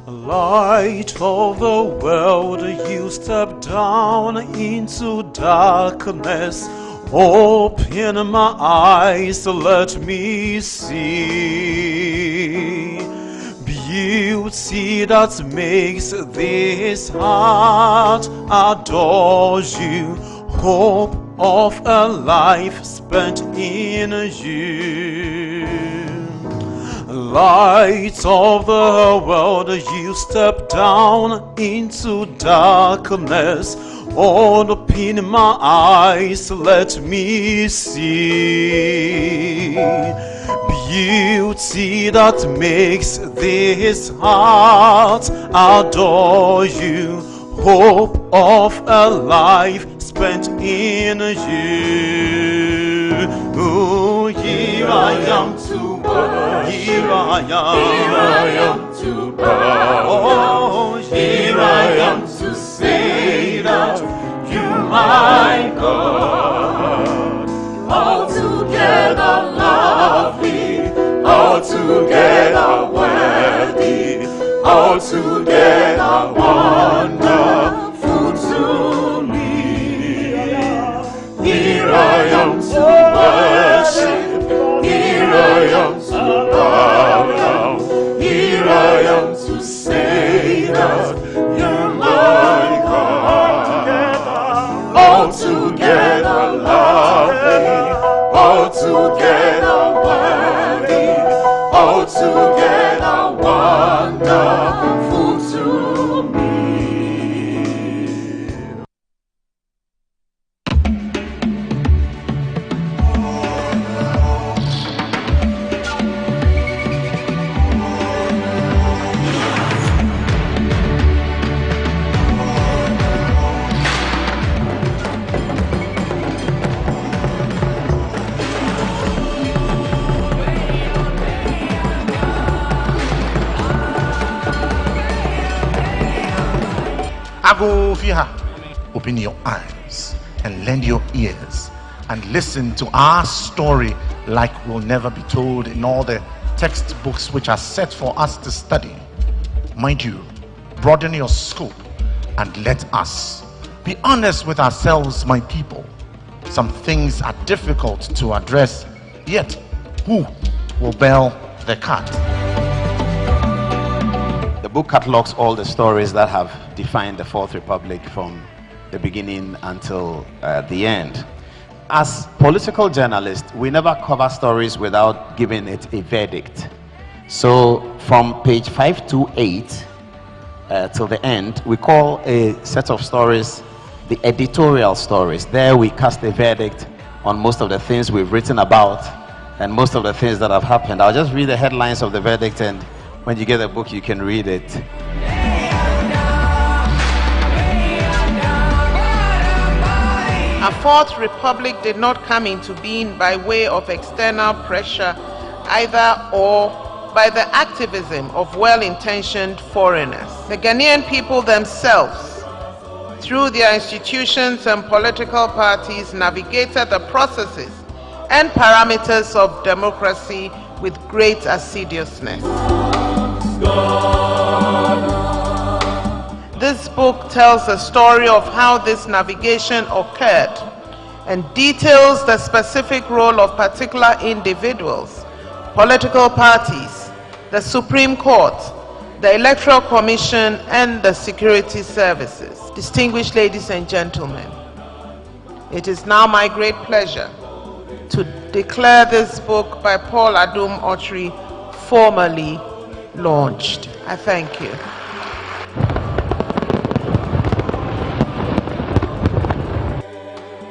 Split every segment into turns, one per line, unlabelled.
Light of the world, you step down into darkness. Open my eyes, let me see beauty that makes this heart adore you. Hope of a life spent in you. Light of the world, you step down into darkness. Open my eyes, let me see beauty that makes this heart adore you. Hope of a life spent in you. Oh, here I am to worship. Here I am to bow. Oh, here I am to say that you, my God, altogether lovely, altogether worthy, altogether wonderful to me. Here I am to worship, here I am to bow down, here I am to say that you're my God, altogether lovely, altogether worthy, altogether wonderful to me.
Open your eyes and lend your ears and listen to our story like will never be told in all the textbooks which are set for us to study. Mind you, broaden your scope and let us be honest with ourselves, my people. Some things are difficult to address, yet who will bear the cat.
The book catalogs all the stories that have defined the Fourth Republic from the beginning until the end. As political journalists, we never cover stories without giving it a verdict. So from page 528 till the end, we call a set of stories the editorial stories. There we cast a verdict on most of the things we've written about and most of the things that have happened. I'll just read the headlines of the verdict, and when you get the book, you can read it.
A Fourth Republic did not come into being by way of external pressure either, or by the activism of well-intentioned foreigners. The Ghanaian people themselves, through their institutions and political parties, navigated the processes and parameters of democracy with great assiduousness. This book tells the story of how this navigation occurred and details the specific role of particular individuals, political parties, the Supreme Court, the Electoral Commission, and the security services. Distinguished ladies and gentlemen, it is now my great pleasure to declare this book by Paul Adum Otri formally launched. I thank you.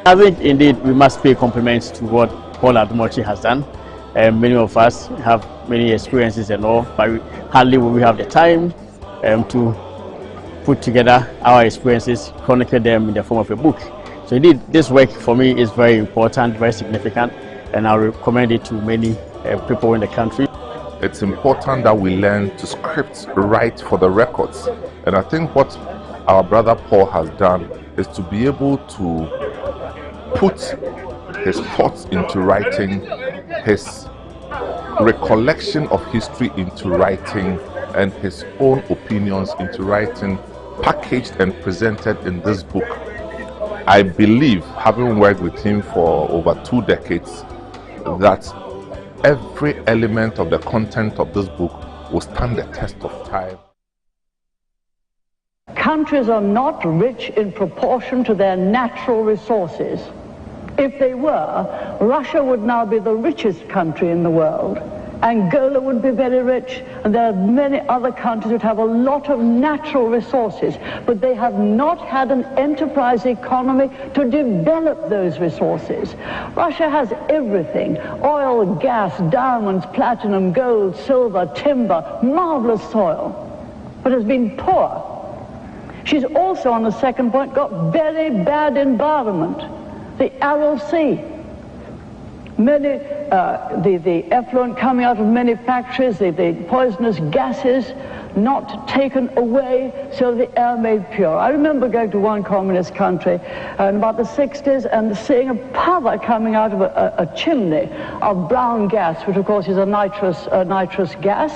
I think indeed we must pay compliments to what Paul Adum Otri has done. Many of us have many experiences and all, but hardly will we have the time to put together our experiences, chronicle them in the form of a book. So indeed, this work for me is very important, very significant, and I recommend it to many people in the country.
It's important that we learn to script right for the records. And I think what our brother Paul has done is to be able to put his thoughts into writing, his recollection of history into writing, and his own opinions into writing, packaged and presented in this book. I believe, having worked with him for over 2 decades, that every element of the content of this book will stand the test of time.
Countries are not rich in proportion to their natural resources. If they were, Russia would now be the richest country in the world. Angola would be very rich, and there are many other countries that have a lot of natural resources, but they have not had an enterprise economy to develop those resources. Russia has everything: oil, gas, diamonds, platinum, gold, silver, timber, marvelous soil, but has been poor. She's also, on the second point, got very bad environment. The Aral Sea. Many, the effluent coming out of many factories, the poisonous gases not taken away so the air made pure. I remember going to one communist country in about the 60s and seeing a powder coming out of a chimney of brown gas, which of course is a nitrous gas.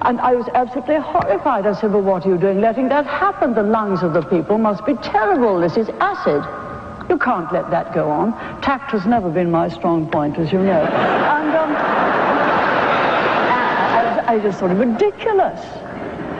And I was absolutely horrified. I said, well, what are you doing letting that happen? The lungs of the people must be terrible. This is acid. You can't let that go on. Tact has never been my strong point, as you know. And I just thought it ridiculous.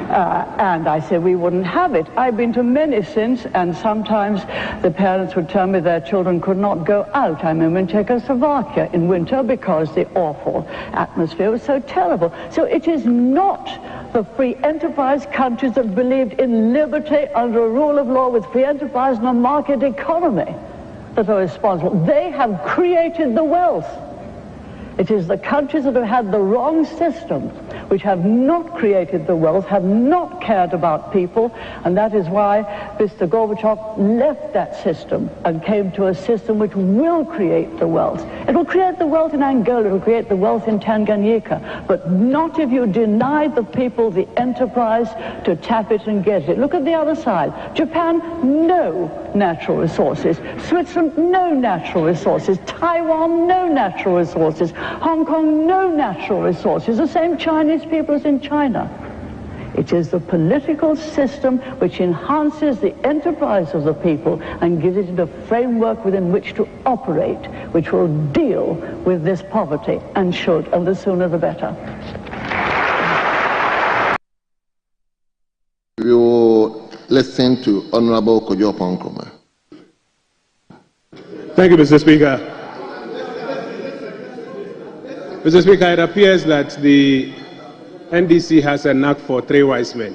And I said we wouldn't have it. I've been to many since, and sometimes the parents would tell me their children could not go out. I remember in Czechoslovakia in winter because the awful atmosphere was so terrible. So it is not the free enterprise countries that believed in liberty under a rule of law with free enterprise and a market economy that are responsible. They have created the wealth. It is the countries that have had the wrong system, which have not created the wealth, have not cared about people, and that is why Mr. Gorbachev left that system and came to a system which will create the wealth. It will create the wealth in Angola, it will create the wealth in Tanganyika, but not if you deny the people the enterprise to tap it and get it. Look at the other side. Japan, no natural resources. Switzerland, no natural resources. Taiwan, no natural resources. Hong Kong, no natural resources. The same Chinese people as in China. It is the political system which enhances the enterprise of the people and gives it a framework within which to operate, which will deal with this poverty, and should, and the sooner the better.
listen to Honorable Kojo Nkrumah.
Thank you, Mr. Speaker. Mr. Speaker, it appears that the NDC has a knack for three wise men.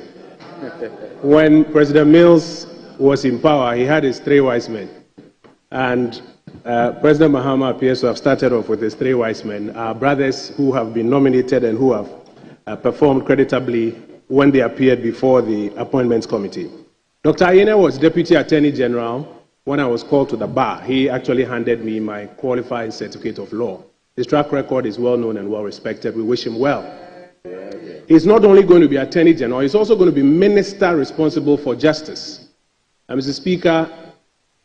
When President Mills was in power, he had his three wise men. And President Mahama appears to have started off with his three wise men, our brothers who have been nominated and who have performed creditably when they appeared before the Appointments Committee. Dr. Ayine was Deputy Attorney General when I was called to the bar. He actually handed me my qualified certificate of law. His track record is well known and well respected. We wish him well. He's not only going to be Attorney General, he's also going to be Minister responsible for justice. And Mr. Speaker,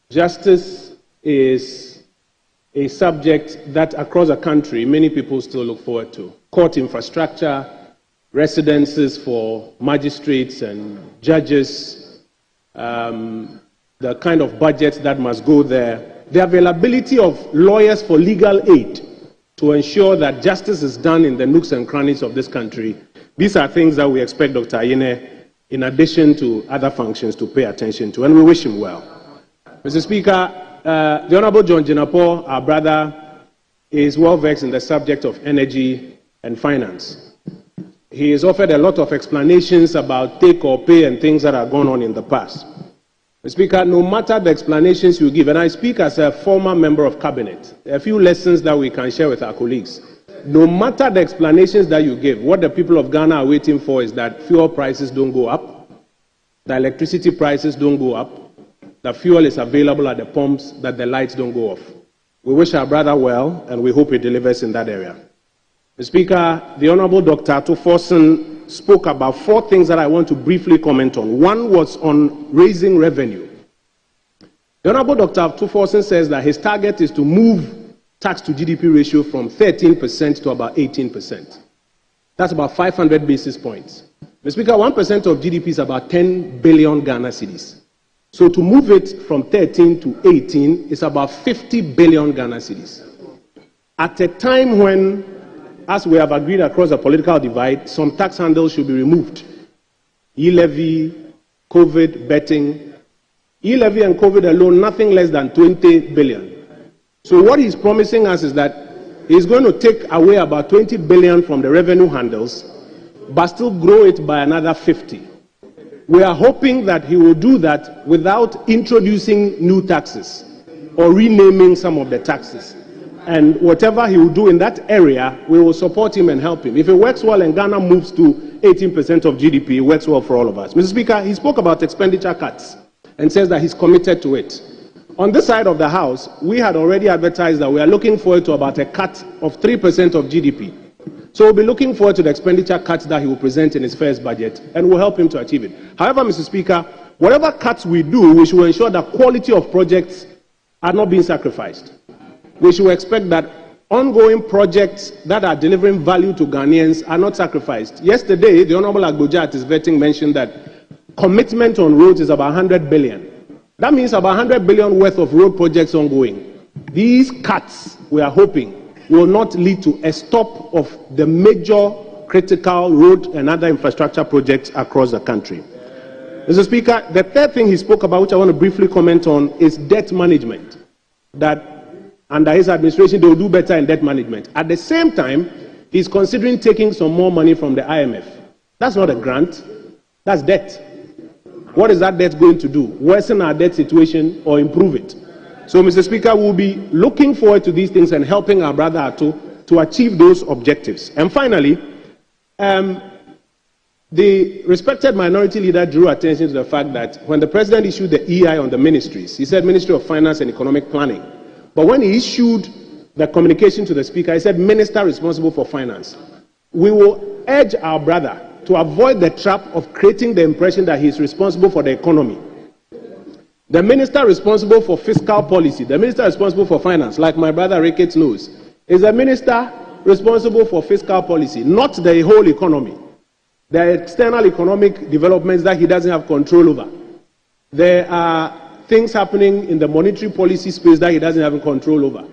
justice is a subject that across the country many people still look forward to. Court infrastructure, residences for magistrates and judges, the kind of budget that must go there, the availability of lawyers for legal aid to ensure that justice is done in the nooks and crannies of this country. These are things that we expect Dr. Ayine, in addition to other functions, to pay attention to, and we wish him well. Mr. Speaker, the Honorable John Jinapor, our brother, is well versed in the subject of energy and finance. He has offered a lot of explanations about take or pay and things that are going on in the past. Mr. Speaker, no matter the explanations you give, and I speak as a former member of cabinet, a few lessons that we can share with our colleagues. No matter the explanations that you give, what the people of Ghana are waiting for is that fuel prices don't go up, the electricity prices don't go up, the fuel is available at the pumps, that the lights don't go off. We wish our brother well, and we hope he delivers in that area. Mr. Speaker, the Honorable Dr. Atuforsen spoke about four things that I want to briefly comment on. One was on raising revenue. The Honorable Dr. Atuforsen says that his target is to move tax to GDP ratio from 13% to about 18%. That's about 500 basis points. Mr. Speaker, 1% of GDP is about 10 billion Ghana cedis. So to move it from 13 to 18 is about 50 billion Ghana cedis. At a time when, as we have agreed across the political divide, some tax handles should be removed. E-levy, COVID, betting. E-levy and COVID alone, nothing less than 20 billion. So what he's promising us is that he's going to take away about 20 billion from the revenue handles, but still grow it by another 50. We are hoping that he will do that without introducing new taxes or renaming some of the taxes. And whatever he will do in that area, we will support him and help him. If it works well and Ghana moves to 18% of GDP, it works well for all of us. Mr. Speaker, he spoke about expenditure cuts and says that he's committed to it. On this side of the House, we had already advertised that we are looking forward to about a cut of 3% of GDP. So we'll be looking forward to the expenditure cuts that he will present in his first budget, and we'll help him to achieve it. However, Mr. Speaker, whatever cuts we do, we should ensure that quality of projects are not being sacrificed. We should expect that ongoing projects that are delivering value to Ghanaians are not sacrificed. Yesterday, the Honorable Agboja at his vetting mentioned that commitment on roads is about 100 billion. That means about 100 billion worth of road projects ongoing. These cuts, we are hoping, will not lead to a stop of the major critical road and other infrastructure projects across the country. Mr. Speaker, the third thing he spoke about, which I want to briefly comment on, is debt management. That under his administration, they will do better in debt management. At the same time, he's considering taking some more money from the IMF. That's not a grant, that's debt. What is that debt going to do? Worsen our debt situation or improve it? So, Mr. Speaker, we'll be looking forward to these things and helping our brother Ato to achieve those objectives. And finally, the respected minority leader drew attention to the fact that when the president issued the EI on the ministries, he said Ministry of Finance and Economic Planning. But when he issued the communication to the Speaker, he said Minister responsible for finance. We will urge our brother to avoid the trap of creating the impression that he is responsible for the economy. The minister responsible for fiscal policy, the minister responsible for finance, like my brother Ricketts knows, is the minister responsible for fiscal policy, not the whole economy. There are external economic developments that he doesn't have control over. There are things happening in the monetary policy space that he doesn't have control over.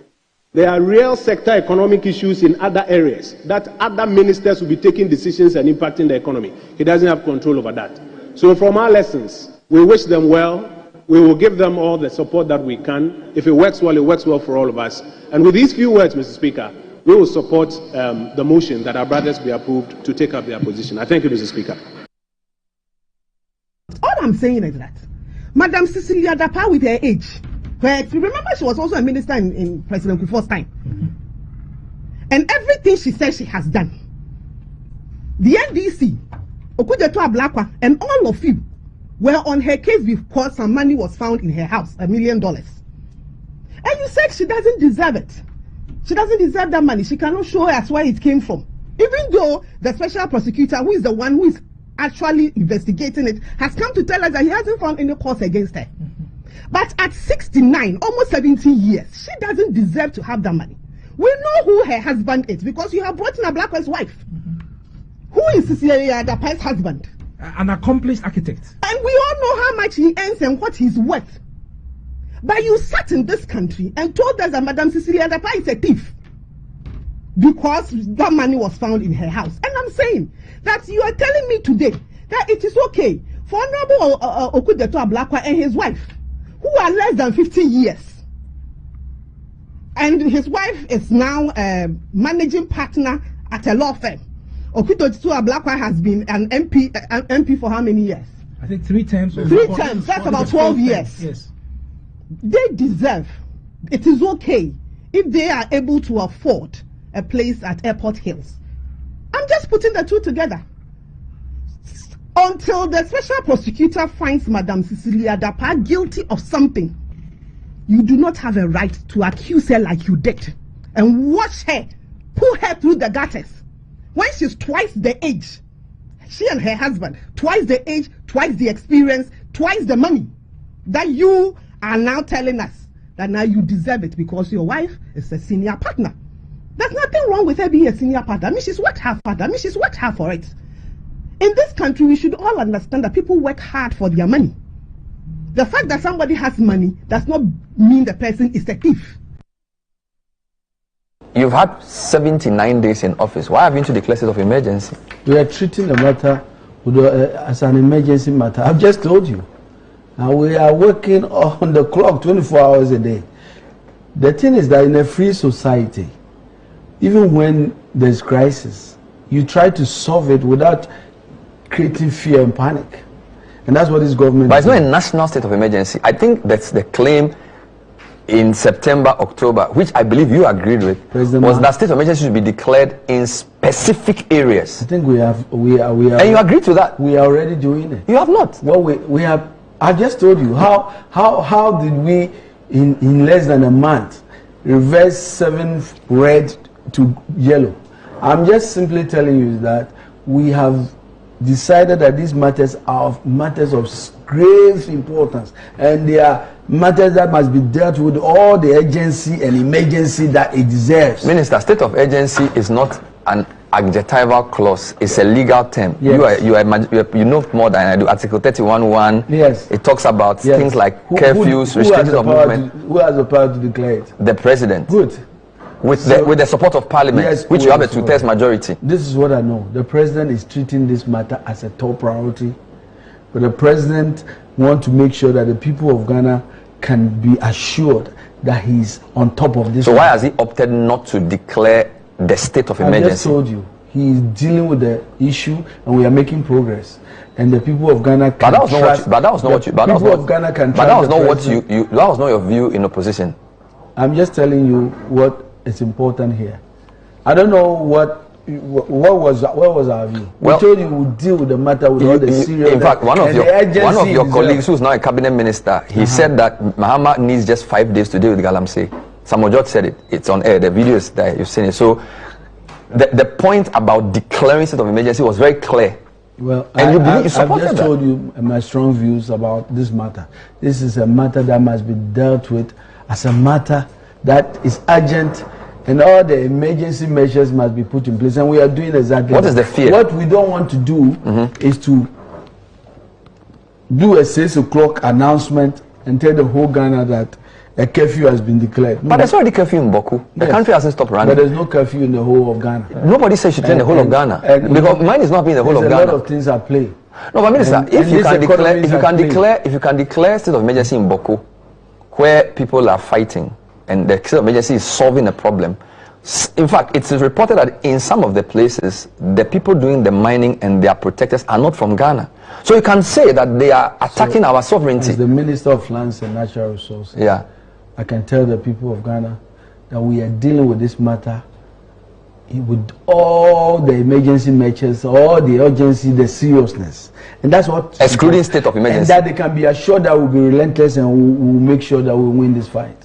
There are real sector economic issues in other areas that other ministers will be taking decisions and impacting the economy. He doesn't have control over that. So from our lessons, We wish them well. We will give them all the support that we can. If it works well for all of us. And with these few words, Mr. Speaker, we will support the motion that our brothers be approved to take up their position. I thank you, Mr. Speaker.
All I'm saying is that Madam Cecilia Dapa, with her age, remember she was also a minister in President Kufuor's time. And everything she says she has done. The NDC, Okujeto Ablakwa, and all of you were on her case because some money was found in her house, $1 million. And you said she doesn't deserve it. She doesn't deserve that money. She cannot show us where it came from. Even though the special prosecutor, who is the one who is actually investigating it, has come to tell us that he hasn't found any cause against her. But at 69, almost 17 years, she doesn't deserve to have that money. We know who her husband is because you have brought in a Blackwell's wife. Who is Cecilia Dapa's husband?
An accomplished architect. And
we all know how much he earns and what he's worth. But you sat in this country and told us that Madam Cecilia Dapa is a thief because that money was found in her house. And I'm saying that you are telling me today that it is okay for Honorable Okujeto Ablakwa and his wife, who are less than 50 years, and his wife is now a managing partner at a law firm. Okujeto Ablakwa has been an MP for how many years?
I think 3 terms.
3 terms. That's about 12 years.
Yes.
They deserve. It is okay if they are able to afford a place at Airport Hills. I'm just putting the two together. Until the special prosecutor finds Madam Cecilia Dapa guilty of something, you do not have a right to accuse her like you did and watch her pull her through the gutters when she's twice the age. She and her husband, twice the age, twice the experience, twice the money that you are now telling us that now you deserve it because your wife is a senior partner. There's nothing wrong with her being a senior partner. I mean, she's worked hard for that. I mean, she's worked hard for it. In this country, we should all understand that people work hard for their money. The fact that somebody has money does not mean the person is a thief.
You've had 79 days in office. Why haven't you declared state of emergency?
We are treating the matter as an emergency matter. I've just told you. Now we are working on the clock 24 hours a day. The thing is that in a free society, even when there's crisis, you try to solve it without creating fear and panic. And that's what this government
But it's not a national state of emergency. I think that's the claim in September, October, which I believe you agreed with, was that state of emergency should be declared in specific areas.
I think we are.
And you agreed to that?
We are already doing it.
You have not?
Well, we have. I just told you how did we in less than a month reverse 7 red to yellow. I'm just simply telling you that we have decided that these matters are matters of grave importance, and they are matters that must be dealt with all the urgency and emergency that it deserves.
Minister, state of urgency is not an adjectival clause, it's a legal term. Yes. You know more than I do. Article 31(1).
Yes.
It talks about things like curfews, restrictions of movement.
Who has the power to declare it?
The president.
Good.
With the support of Parliament, yes, which you have a 2/3 majority.
This is what I know. The president is treating this matter as a top priority. But the president wants to make sure that the people of Ghana can be assured that he's on top of this.
So why has he opted not to declare the state of emergency?
I just told you. He is dealing with the issue and we are making progress. And the people of Ghana can
that was not your view in opposition.
I'm just telling you what is important here. I don't know what was our view.
Well,
we told you we'll deal with the matter with all the serious.
In fact, one of your colleagues who's now a cabinet minister, he said that Mahama needs just 5 days to deal with Galamsey. Samojot said it. It's on air. The video is there. You've seen it. So the point about declaring state of emergency was very clear.
Well, I've just told you my strong views about this matter. This is a matter that must be dealt with as a matter that is urgent, and all the emergency measures must be put in place, and we are doing exactly
what is the fear?
What we don't want to do is to do a 6 o'clock announcement and tell the whole Ghana that a curfew has been declared.
But there's already curfew in Boku. The country hasn't stopped running.
But there's no curfew in the whole of Ghana.
Nobody says you should turn the whole of Ghana. Because mine is not being the whole of Ghana.
There's a lot of things at play.
No, but Minister, if you can declare state of emergency in Boko, where people are fighting and the state of emergency is solving a problem. In fact, it is reported that in some of the places, the people doing the mining and their protectors are not from Ghana. So you can say that they are attacking our sovereignty.
As the Minister of Lands and Natural Resources, I can tell the people of Ghana that we are dealing with this matter with all the emergency measures, all the urgency, the seriousness. And that's what...
Excluding state of emergency.
And that they can be assured that we'll be relentless and we'll make sure that we'll win this fight.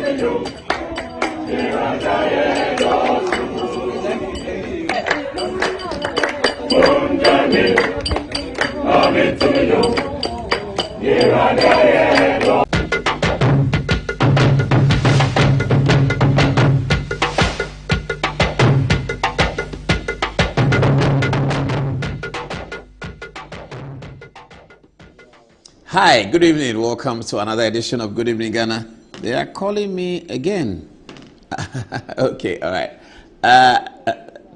Hi, good evening. Welcome to another edition of Good Evening Ghana. They are calling me again. Okay, all right.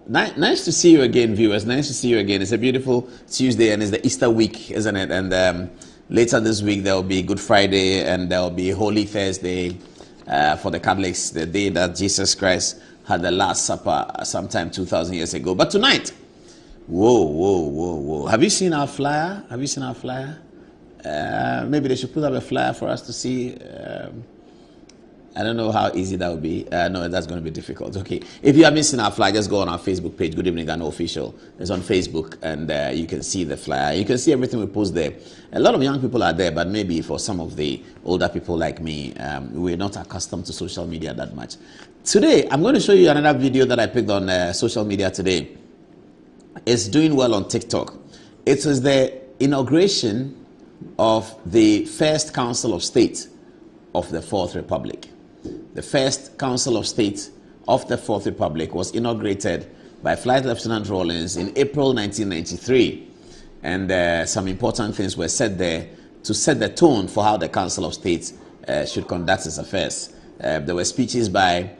Nice to see you again, viewers. Nice to see you again. It's a beautiful Tuesday and it's the Easter week, isn't it? And later this week there will be Good Friday and there will be Holy Thursday for the Catholics, the day that Jesus Christ had the Last Supper sometime 2,000 years ago. But tonight, whoa. Have you seen our flyer? Maybe they should put up a flyer for us to see. I don't know how easy that would be. No, that's going to be difficult. Okay. If you haven't seen our flyer, just go on our Facebook page, Good Evening Ghana Official. It's on Facebook, and you can see the flyer. You can see everything we post there. A lot of young people are there, but maybe for some of the older people like me, we're not accustomed to social media that much. Today, I'm going to show you another video that I picked on social media today. It's doing well on TikTok. It was the inauguration of the first Council of State of the Fourth Republic. The first Council of State of the Fourth Republic was inaugurated by Flight Lieutenant Rawlings in April 1993. And some important things were said there to set the tone for how the Council of State should conduct its affairs. There were speeches by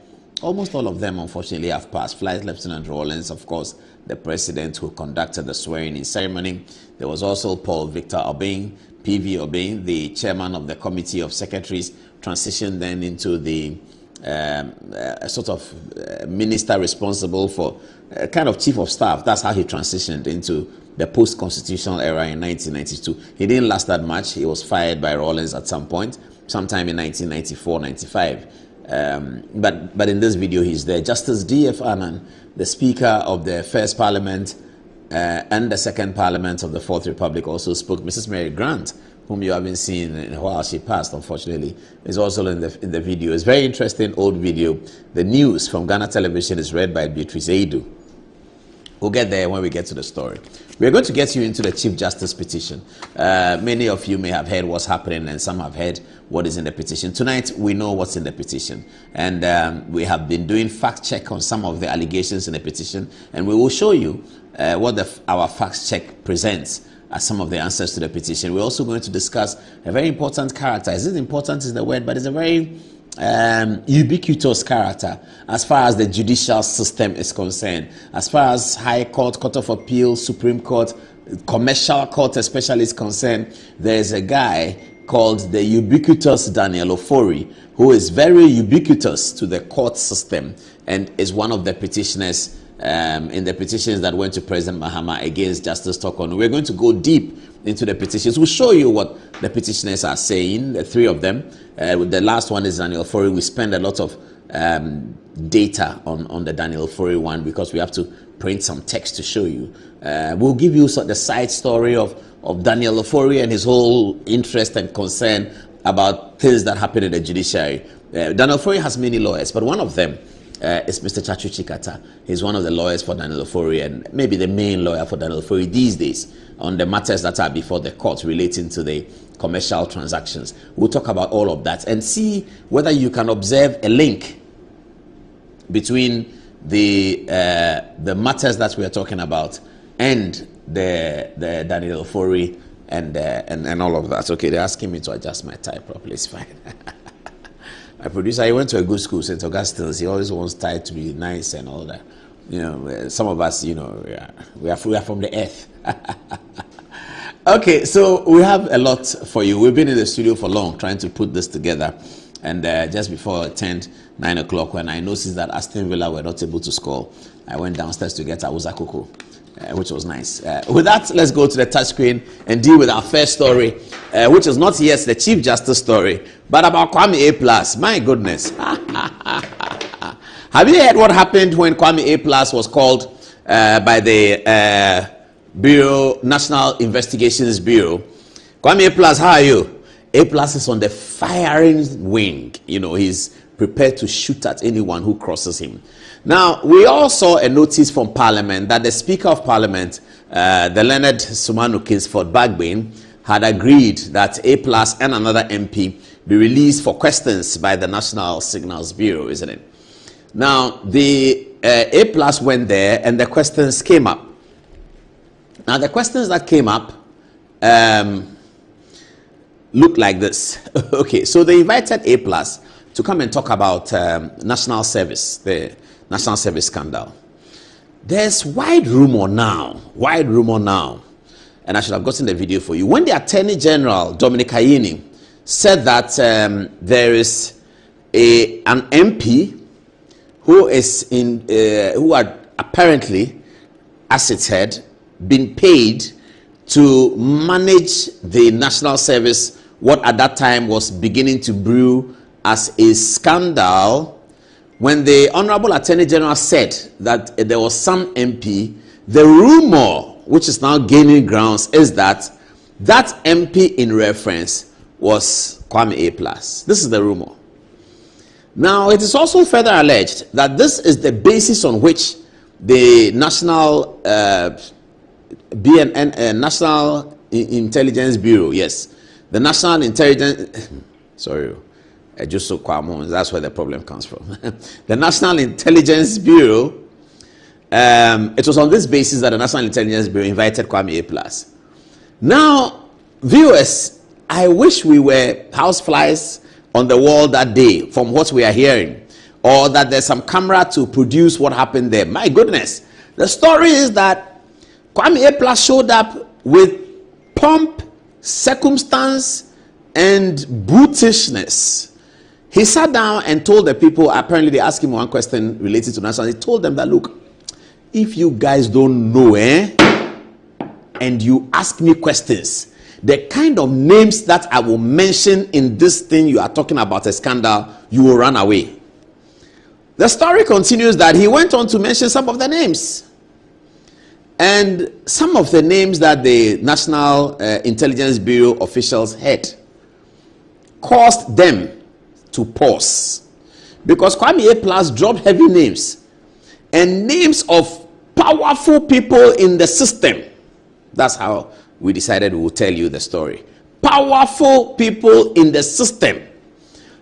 almost all of them, unfortunately, have passed. Flight Lieutenant Rawlings, of course, the president who conducted the swearing-in ceremony. There was also Paul Victor Obeng, PV Obeng, the chairman of the Committee of Secretaries, transitioned then into the sort of minister responsible for kind of chief of staff. That's how he transitioned into the post-constitutional era in 1992. He didn't last that much. He was fired by Rawlings at some point, sometime in 1994-95. But in this video, he's there. Justice D.F. Annan, the Speaker of the First Parliament and the Second Parliament of the Fourth Republic, also spoke. Mrs. Mary Grant, whom you haven't seen in a while, she passed, unfortunately, is also in the video. It's a very interesting old video. The news from Ghana Television is read by Beatrice Eidu. We'll get there when we get to the story. We're going to get you into the Chief Justice petition. Many of you may have heard what's happening and some have heard what is in the petition. Tonight, we know what's in the petition. And we have been doing fact check on some of the allegations in the petition. And we will show you what our fact check presents as some of the answers to the petition. We're also going to discuss a very important character. Is it important is the word, but it's a very ubiquitous character as far as the judicial system is concerned, as far as High Court, Court of Appeal, Supreme Court, Commercial Court especially is concerned. There's a guy called the ubiquitous Daniel Ofori, who is very ubiquitous to the court system and is one of the petitioners in the petitions that went to President Mahama against Justice Tokon. We're going to go deep into the petitions. We'll show you what the petitioners are saying, the three of them. The last one is Daniel Ofori. We spend a lot of data on the Daniel Ofori one because we have to print some text to show you. We'll give you the side story of Daniel Ofori and his whole interest and concern about things that happen in the judiciary. Daniel Ofori has many lawyers, but one of them is Mr. Chachu Chikata. He's one of the lawyers for Daniel Ofori and maybe the main lawyer for Daniel Ofori these days on the matters that are before the court relating to the commercial transactions. We'll talk about all of that and see whether you can observe a link between the matters that we are talking about and the Daniel Ofori and all of that. Okay, they're asking me to adjust my tie properly. It's fine. My producer, he went to a good school, St. Augustine's. He always wants tie to be nice and all that. You know, some of us, you know, we are from the earth. Okay, so we have a lot for you. We've been in the studio for long trying to put this together. And just before it turned 9 o'clock, when I noticed that Aston Villa were not able to score, I went downstairs to get Awuza Koko, which was nice. With that, let's go to the touchscreen and deal with our first story, which is not yet the Chief Justice story, but about Kwami A-Plus. My goodness. Have you heard what happened when Kwami A-Plus was called by the Bureau, National Investigations Bureau? Kwami A-Plus, how are you? A-Plus is on the firing wing. You know, he's prepared to shoot at anyone who crosses him. Now, we all saw a notice from Parliament that the Speaker of Parliament, the Leonard Sumanu Kingsford Bagbin, had agreed that A-Plus and another MP be released for questions by the National Signals Bureau, isn't it? Now, the A-Plus went there and the questions came up. Now, the questions that came up look like this. Okay, so they invited A-Plus to come and talk about national service, the national service scandal. There's wide rumor now, and I should have gotten the video for you. When the Attorney General, Dominic Ayini, said that there is an MP who is who had apparently, as it's head, been paid to manage the national service, what at that time was beginning to brew as a scandal. When the Honorable Attorney General said that there was some MP, the rumor, which is now gaining grounds, is that that MP in reference was Kwami A-Plus. This is the rumor. Now, it is also further alleged that this is the basis on which the National National Intelligence Bureau, yes, the National Intelligence, sorry, just so Kwamo, that's where the problem comes from. The National Intelligence Bureau, it was on this basis that the National Intelligence Bureau invited Kwami A-Plus. Now, viewers, I wish we were houseflies on the wall that day from what we are hearing, or that there's some camera to produce what happened there. My goodness, the story is that Kwami A-Plus showed up with pomp, circumstance, and brutishness. He sat down and told the people, apparently they asked him one question related to national. He told them that, look, if you guys don't know, and you ask me questions, the kind of names that I will mention in this thing you are talking about, a scandal, you will run away. The story continues that he went on to mention some of the names. And some of the names that the National Intelligence Bureau officials had caused them to pause. Because Kwami A-Plus dropped heavy names and names of powerful people in the system. That's how we decided we would tell you the story. Powerful people in the system.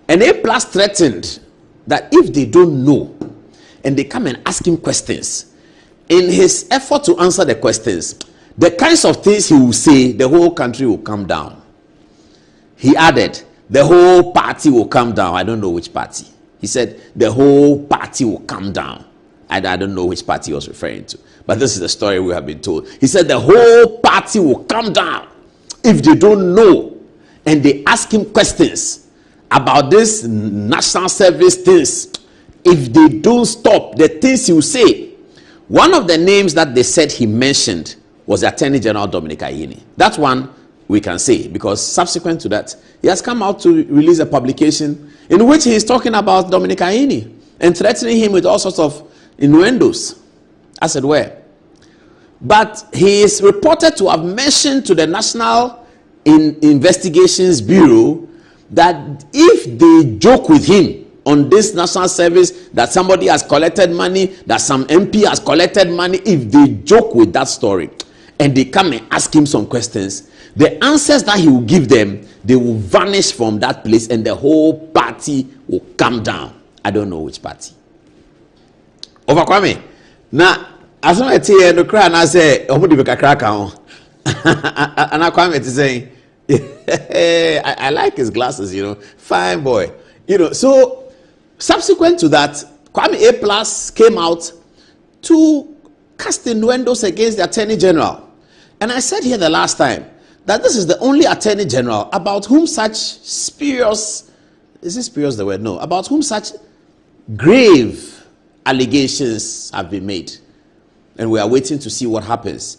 And A-Plus threatened that if they don't know and they come and ask him questions, in his effort to answer the questions, the kinds of things he will say, the whole country will come down. He added, the whole party will come down. I don't know which party. He said, the whole party will come down. I don't know which party he was referring to. But this is the story we have been told. He said, the whole party will come down if they don't know and they ask him questions about this national service things. If they don't stop the things he will say. One of the names that they said he mentioned was the Attorney General Dominic Ayini. That one we can say, because subsequent to that, he has come out to release a publication in which he is talking about Dominic Ayini and threatening him with all sorts of innuendos, as it were. But he is reported to have mentioned to the National Investigations Bureau that if they joke with him on this national service, that somebody has collected money, that some MP has collected money, if they joke with that story and they come and ask him some questions, the answers that he will give them, they will vanish from that place and the whole party will come down. I don't know which party. Over Kwame. Now, as long as I the crowd, I say, "Oh, we can crack on." And I Kwame is saying, I like his glasses, you know, fine boy, you know. So subsequent to that, Kwami A-Plus came out to cast innuendos against the Attorney General. And I said here the last time that this is the only Attorney General about whom such spurious, is it spurious the word? No, about whom such grave allegations have been made. And we are waiting to see what happens.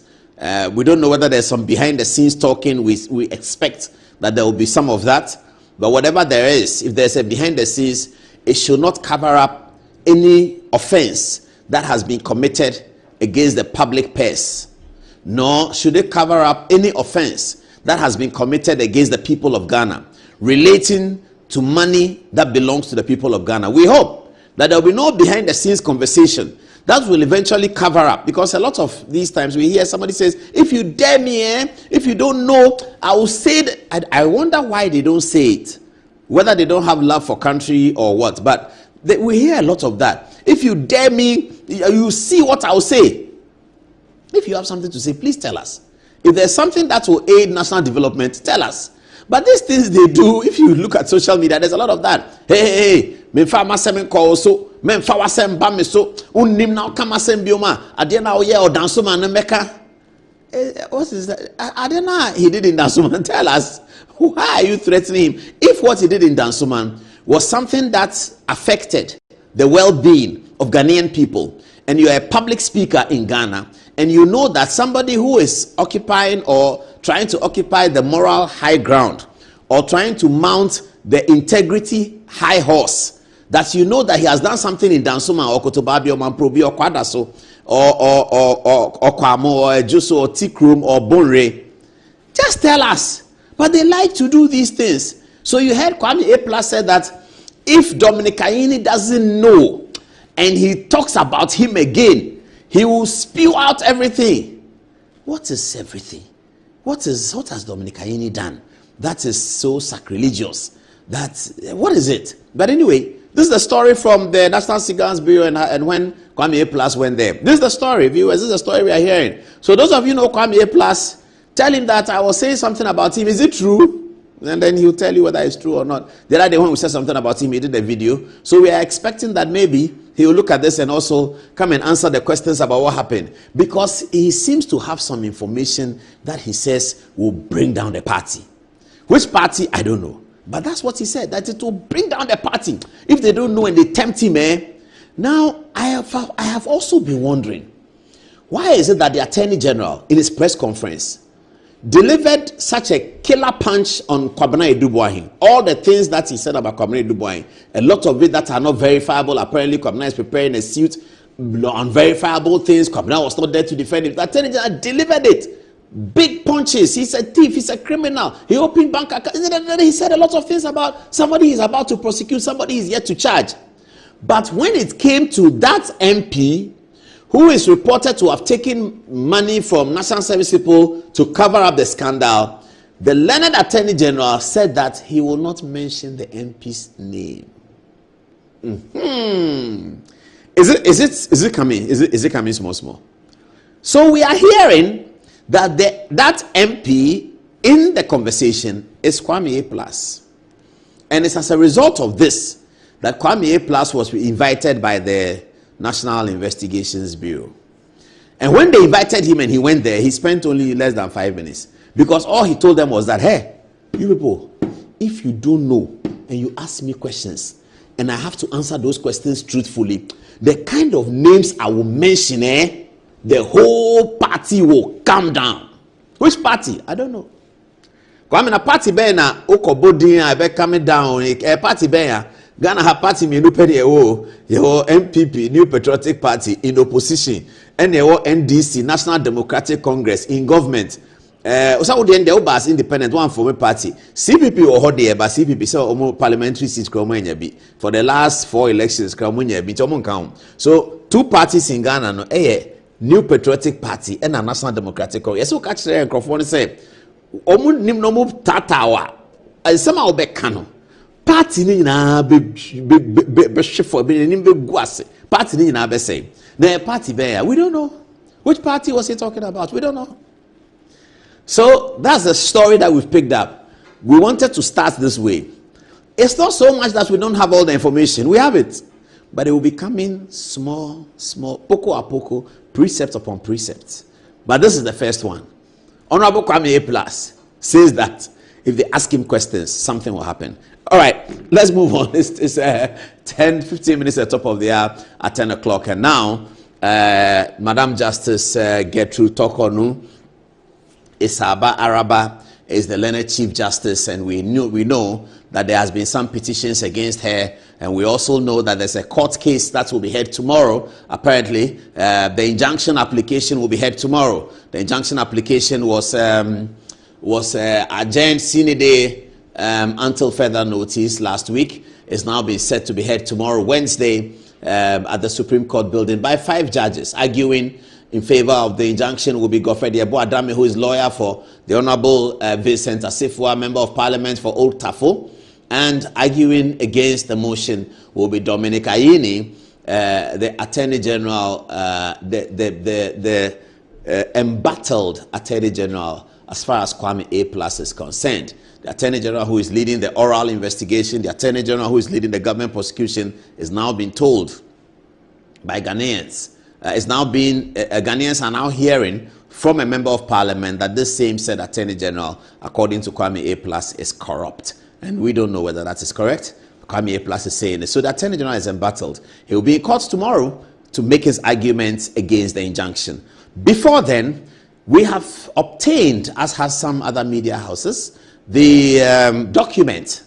We don't know whether there's some behind the scenes talking. We expect that there will be some of that. But whatever there is, if there's a behind the scenes, it should not cover up any offense that has been committed against the public purse, nor should it cover up any offense that has been committed against the people of Ghana. relating to money that belongs to the people of Ghana. We hope that there will be no behind the scenes conversation that will eventually cover up, because a lot of these times we hear somebody says, if you dare me, if you don't know, I will say it. I wonder why they don't say it, whether they don't have love for country or what, but we hear a lot of that. If you dare me, you see what I'll say. If you have something to say, please tell us. If there's something that will aid national development, tell us. But these things they do, if you look at social media, there's a lot of that. Hey, me fa masem ko so, me fa wasem ba me so, unnim na ka masem bioma, ade na oye o danso man meka. What is that? Ade na he did in Dansoman. Tell us, why are you threatening him? If what he did in Dansoman was something that affected the well-being of Ghanaian people, and you're a public speaker in Ghana, and you know that somebody who is occupying or trying to occupy the moral high ground, or trying to mount the integrity high horse, that you know that he has done something in Dansuma or Kotobabi or Mamprobi or Kwadaso or Kwamo or Juso or Tikrum or Bonre, just tell us. But they like to do these things. So you heard Kwami A-Plus said that if Dominic Ayini doesn't know and he talks about him again, he will spew out everything. What is everything? What has Dominic Ayini done that is so sacrilegious? What is it? But anyway, this is the story from the National Surveillance Bureau and when Kwami A-Plus went there. This is the story, viewers. This is the story we are hearing. So those of you know Kwami A-Plus, tell him that I was saying something about him. Is it true? And then he'll tell you whether it's true or not. The other day when we said something about him, he did a video. So we are expecting that maybe he will look at this and also come and answer the questions about what happened. Because he seems to have some information that he says will bring down the party. Which party? I don't know. But that's what he said, that it will bring down the party. If they don't know and they tempt him, Now, I have also been wondering, why is it that the Attorney General in his press conference delivered such a killer punch on Kwabena Edubuahin? All the things that he said about Kwabena Edubuahin, a lot of it that are not verifiable. Apparently, Kwabena is preparing a suit, unverifiable things. Kwabena was not there to defend him. The Attorney General delivered it. Big punches. He's a thief. He's a criminal. He opened bank accounts. He said a lot of things about somebody is about to prosecute, somebody is yet to charge. But when it came to that MP who is reported to have taken money from National Service people to cover up the scandal, the learned Attorney General said that he will not mention the MP's name. Is it coming? Is it coming small? So we are hearing that that MP in the conversation is Kwami A-Plus. And it's as a result of this that Kwami A-Plus was invited by the National Investigations Bureau. And when they invited him and he went there, he spent only less than 5 minutes. Because all he told them was that, hey, you people, if you don't know and you ask me questions and I have to answer those questions truthfully, the kind of names I will mention, the whole party will calm down. Which party? I don't know. Kwame na party be na okobodin I be coming down. Party be ya Ghana ha party me no pedi your MPP, New Patriotic Party in opposition, and your NDC, National Democratic Congress in government. Also would end the Obas independent one for my party. CPP or hot there, but CPP so parliamentary seats for the last 4 elections. So 2 parties in Ghana no New Patriotic Party and a National Democratic Congress. So catch the microphone say, "Omu nim no mu tatawa." Somehow be kano. Party ni na be shifo be nim be guase. Party ni na be say. The party be we don't know. Which party was he talking about? We don't know. So that's the story that we've picked up. We wanted to start this way. It's not so much that we don't have all the information. We have it. But it will be coming small, poco a poco, precept upon precept. But this is the first one. Honorable Kwami A-Plus says that if they ask him questions, something will happen. All right, let's move on. It's 10-15 minutes at the top of the hour at 10 o'clock. And now, Madam Justice Gertrude Tokonu Isaba Araba is the learned Chief Justice, and we know that there has been some petitions against her, and we also know that there's a court case that will be heard tomorrow. Apparently, the injunction application will be heard tomorrow. The injunction application was adjourned sine die until further notice last week. It's now been set to be heard tomorrow, Wednesday, at the Supreme Court building by 5 judges. Arguing in favor of the injunction will be Godfrey Adame, who is lawyer for the Honorable Vincent Asifua, Member of Parliament for Old Tafo. And arguing against the motion will be Dominic Ayini, the Attorney General, the embattled Attorney General as far as Kwami A-Plus is concerned. The Attorney General who is leading the oral investigation, the Attorney General who is leading the government prosecution is now being told by Ghanaians. Ghanaians are now hearing from a member of parliament that this same said Attorney General, according to Kwami A-Plus, is corrupt. And we don't know whether that is correct. Kwami A-Plus is saying it. So the Attorney General is embattled. He will be in court tomorrow to make his arguments against the injunction. Before then, we have obtained, as has some other media houses, the document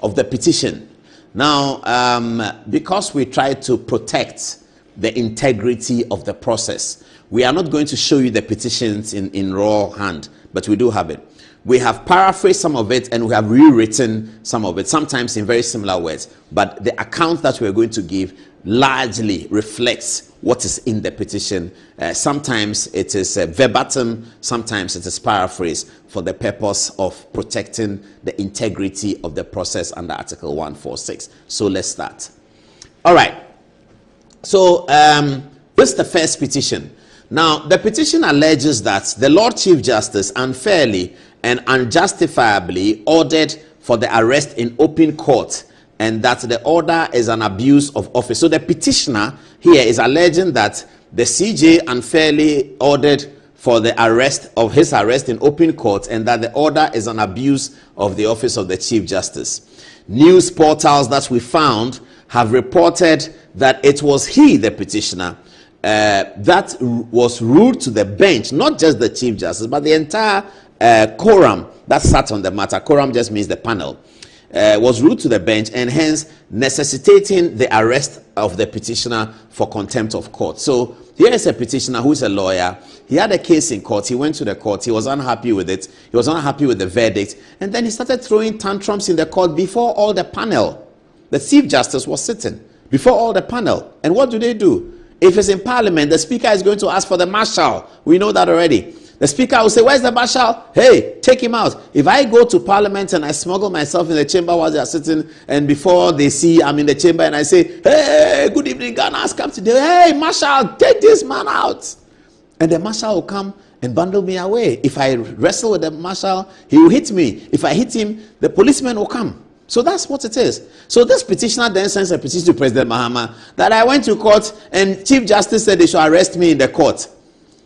of the petition. Now, because we try to protect the integrity of the process, we are not going to show you the petitions in raw hand, but we do have it. We have paraphrased some of it and we have rewritten some of it, sometimes in very similar words. But the account that we're going to give largely reflects what is in the petition. Sometimes it is verbatim, sometimes it is paraphrased for the purpose of protecting the integrity of the process under Article 146. So let's start. All right. So this is the first petition. Now, the petition alleges that the Lord Chief Justice unfairly and unjustifiably ordered for the arrest in open court, and that the order is an abuse of office. So the petitioner here is alleging that the CJ unfairly ordered for the arrest in open court, and that the order is an abuse of the office of the Chief Justice. News portals that we found have reported that it was he, the petitioner, that was ruled to the bench, not just the Chief Justice, but the entire quorum that sat on the matter. Quorum just means the panel. Was ruled to the bench, and hence necessitating the arrest of the petitioner for contempt of court. So here is a petitioner who is a lawyer. He had a case in court. He went to the court. He was unhappy with it. He was unhappy with the verdict. And then he started throwing tantrums in the court before all the panel. The Chief Justice was sitting before all the panel. And what do? If it's in Parliament, the Speaker is going to ask for the marshal. We know that already. The Speaker will say, where's the marshal? Hey, take him out. If I go to Parliament and I smuggle myself in the chamber while they are sitting, and before they see I'm in the chamber, and I say, hey, good evening, Ghana, come today. Hey, marshal, take this man out. And the marshal will come and bundle me away. If I wrestle with the marshal, he will hit me. If I hit him, the policeman will come. So that's what it is. So this petitioner then sends a petition to President Mahama that I went to court and Chief Justice said they should arrest me in the court.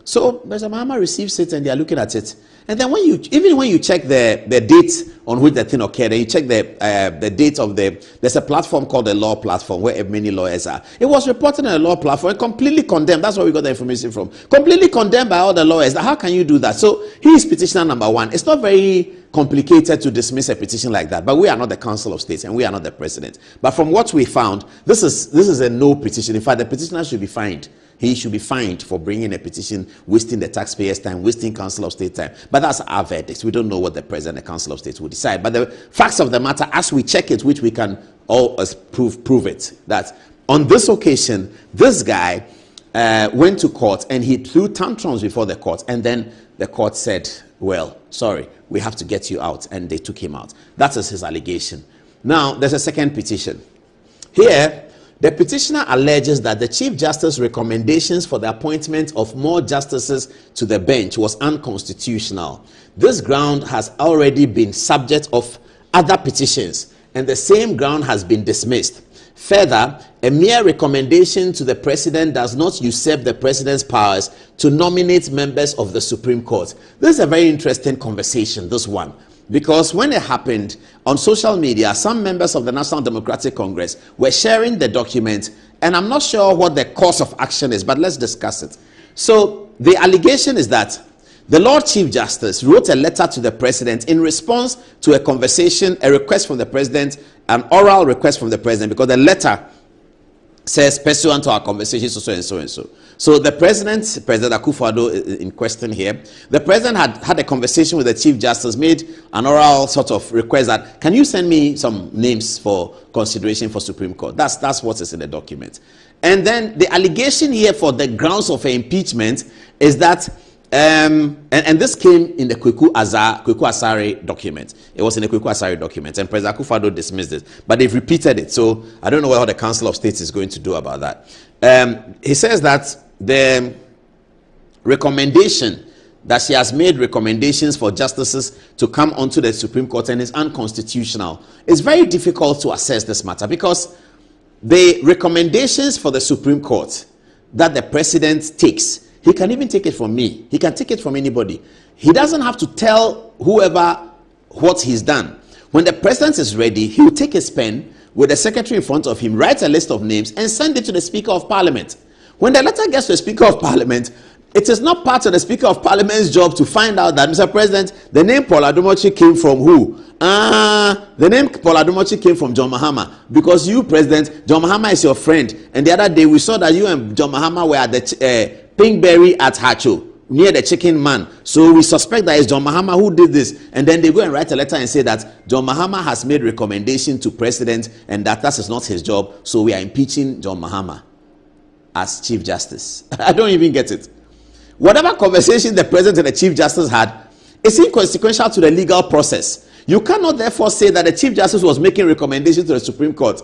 So President Mahama receives it and they are looking at it. And then when you check the date on which the thing occurred, and you check the date of there's a platform called the Law Platform where many lawyers are. It was reported on the Law Platform and completely condemned. That's where we got the information from. Completely condemned by all the lawyers. How can you do that? So he is petitioner number one. It's not very complicated to dismiss a petition like that, but we are not the Council of State and we are not the President. But from what we found, this is a no petition. In fact, the petitioner should be fined. He should be fined for bringing a petition, wasting the taxpayers' time, wasting Council of State time. But that's our verdict. We don't know what the President and the Council of State will decide. But the facts of the matter, as we check it, which we can all prove it, that on this occasion, this guy went to court and he threw tantrums before the court. And then the court said, well, sorry, we have to get you out. And they took him out. That is his allegation. Now, there's a second petition. Here, the petitioner alleges that the Chief Justice's recommendations for the appointment of more justices to the bench was unconstitutional. This ground has already been subject of other petitions, and the same ground has been dismissed. Further, a mere recommendation to the President does not usurp the President's powers to nominate members of the Supreme Court. This is a very interesting conversation, this one. Because when it happened on social media, some members of the National Democratic Congress were sharing the document, and I'm not sure what the course of action is, but let's discuss it. So the allegation is that the Lord Chief Justice wrote a letter to the President in response to a conversation, a request from the President, an oral request from the President, because the letter says, pursuant to our conversation, so and so and so. So the President Akufo-Addo in question here, the President had a conversation with the Chief Justice, made an oral sort of request that, can you send me some names for consideration for Supreme Court? That's what is in the document. And then the allegation here for the grounds of impeachment is that, and this came in the Kweku Asare document. It was in the Kweku Asare document, and President Akufo-Addo dismissed it. But they've repeated it, so I don't know what the Council of State is going to do about that. He says that the recommendation that she has made recommendations for justices to come onto the Supreme Court and is unconstitutional. It's very difficult to assess this matter because the recommendations for the Supreme Court that the President takes, he can even take it from me. He can take it from anybody. He doesn't have to tell whoever what he's done. When the President is ready, he will take his pen with the Secretary in front of him, write a list of names and send it to the Speaker of Parliament. When the letter gets to the Speaker of Parliament, it is not part of the Speaker of Parliament's job to find out that, Mr. President, the name Paul Adumochi came from who? The name Paul Adumochi came from John Mahama. Because you, President, John Mahama is your friend. And the other day we saw that you and John Mahama were at the Pinkberry at Hacho, near the Chicken Man. So we suspect that it's John Mahama who did this. And then they go and write a letter and say that John Mahama has made recommendation to President and that is not his job. So we are impeaching John Mahama as Chief Justice. I don't even get it. Whatever conversation the President and the Chief Justice had, it's inconsequential to the legal process. You cannot therefore say that the Chief Justice was making recommendations to the Supreme Court.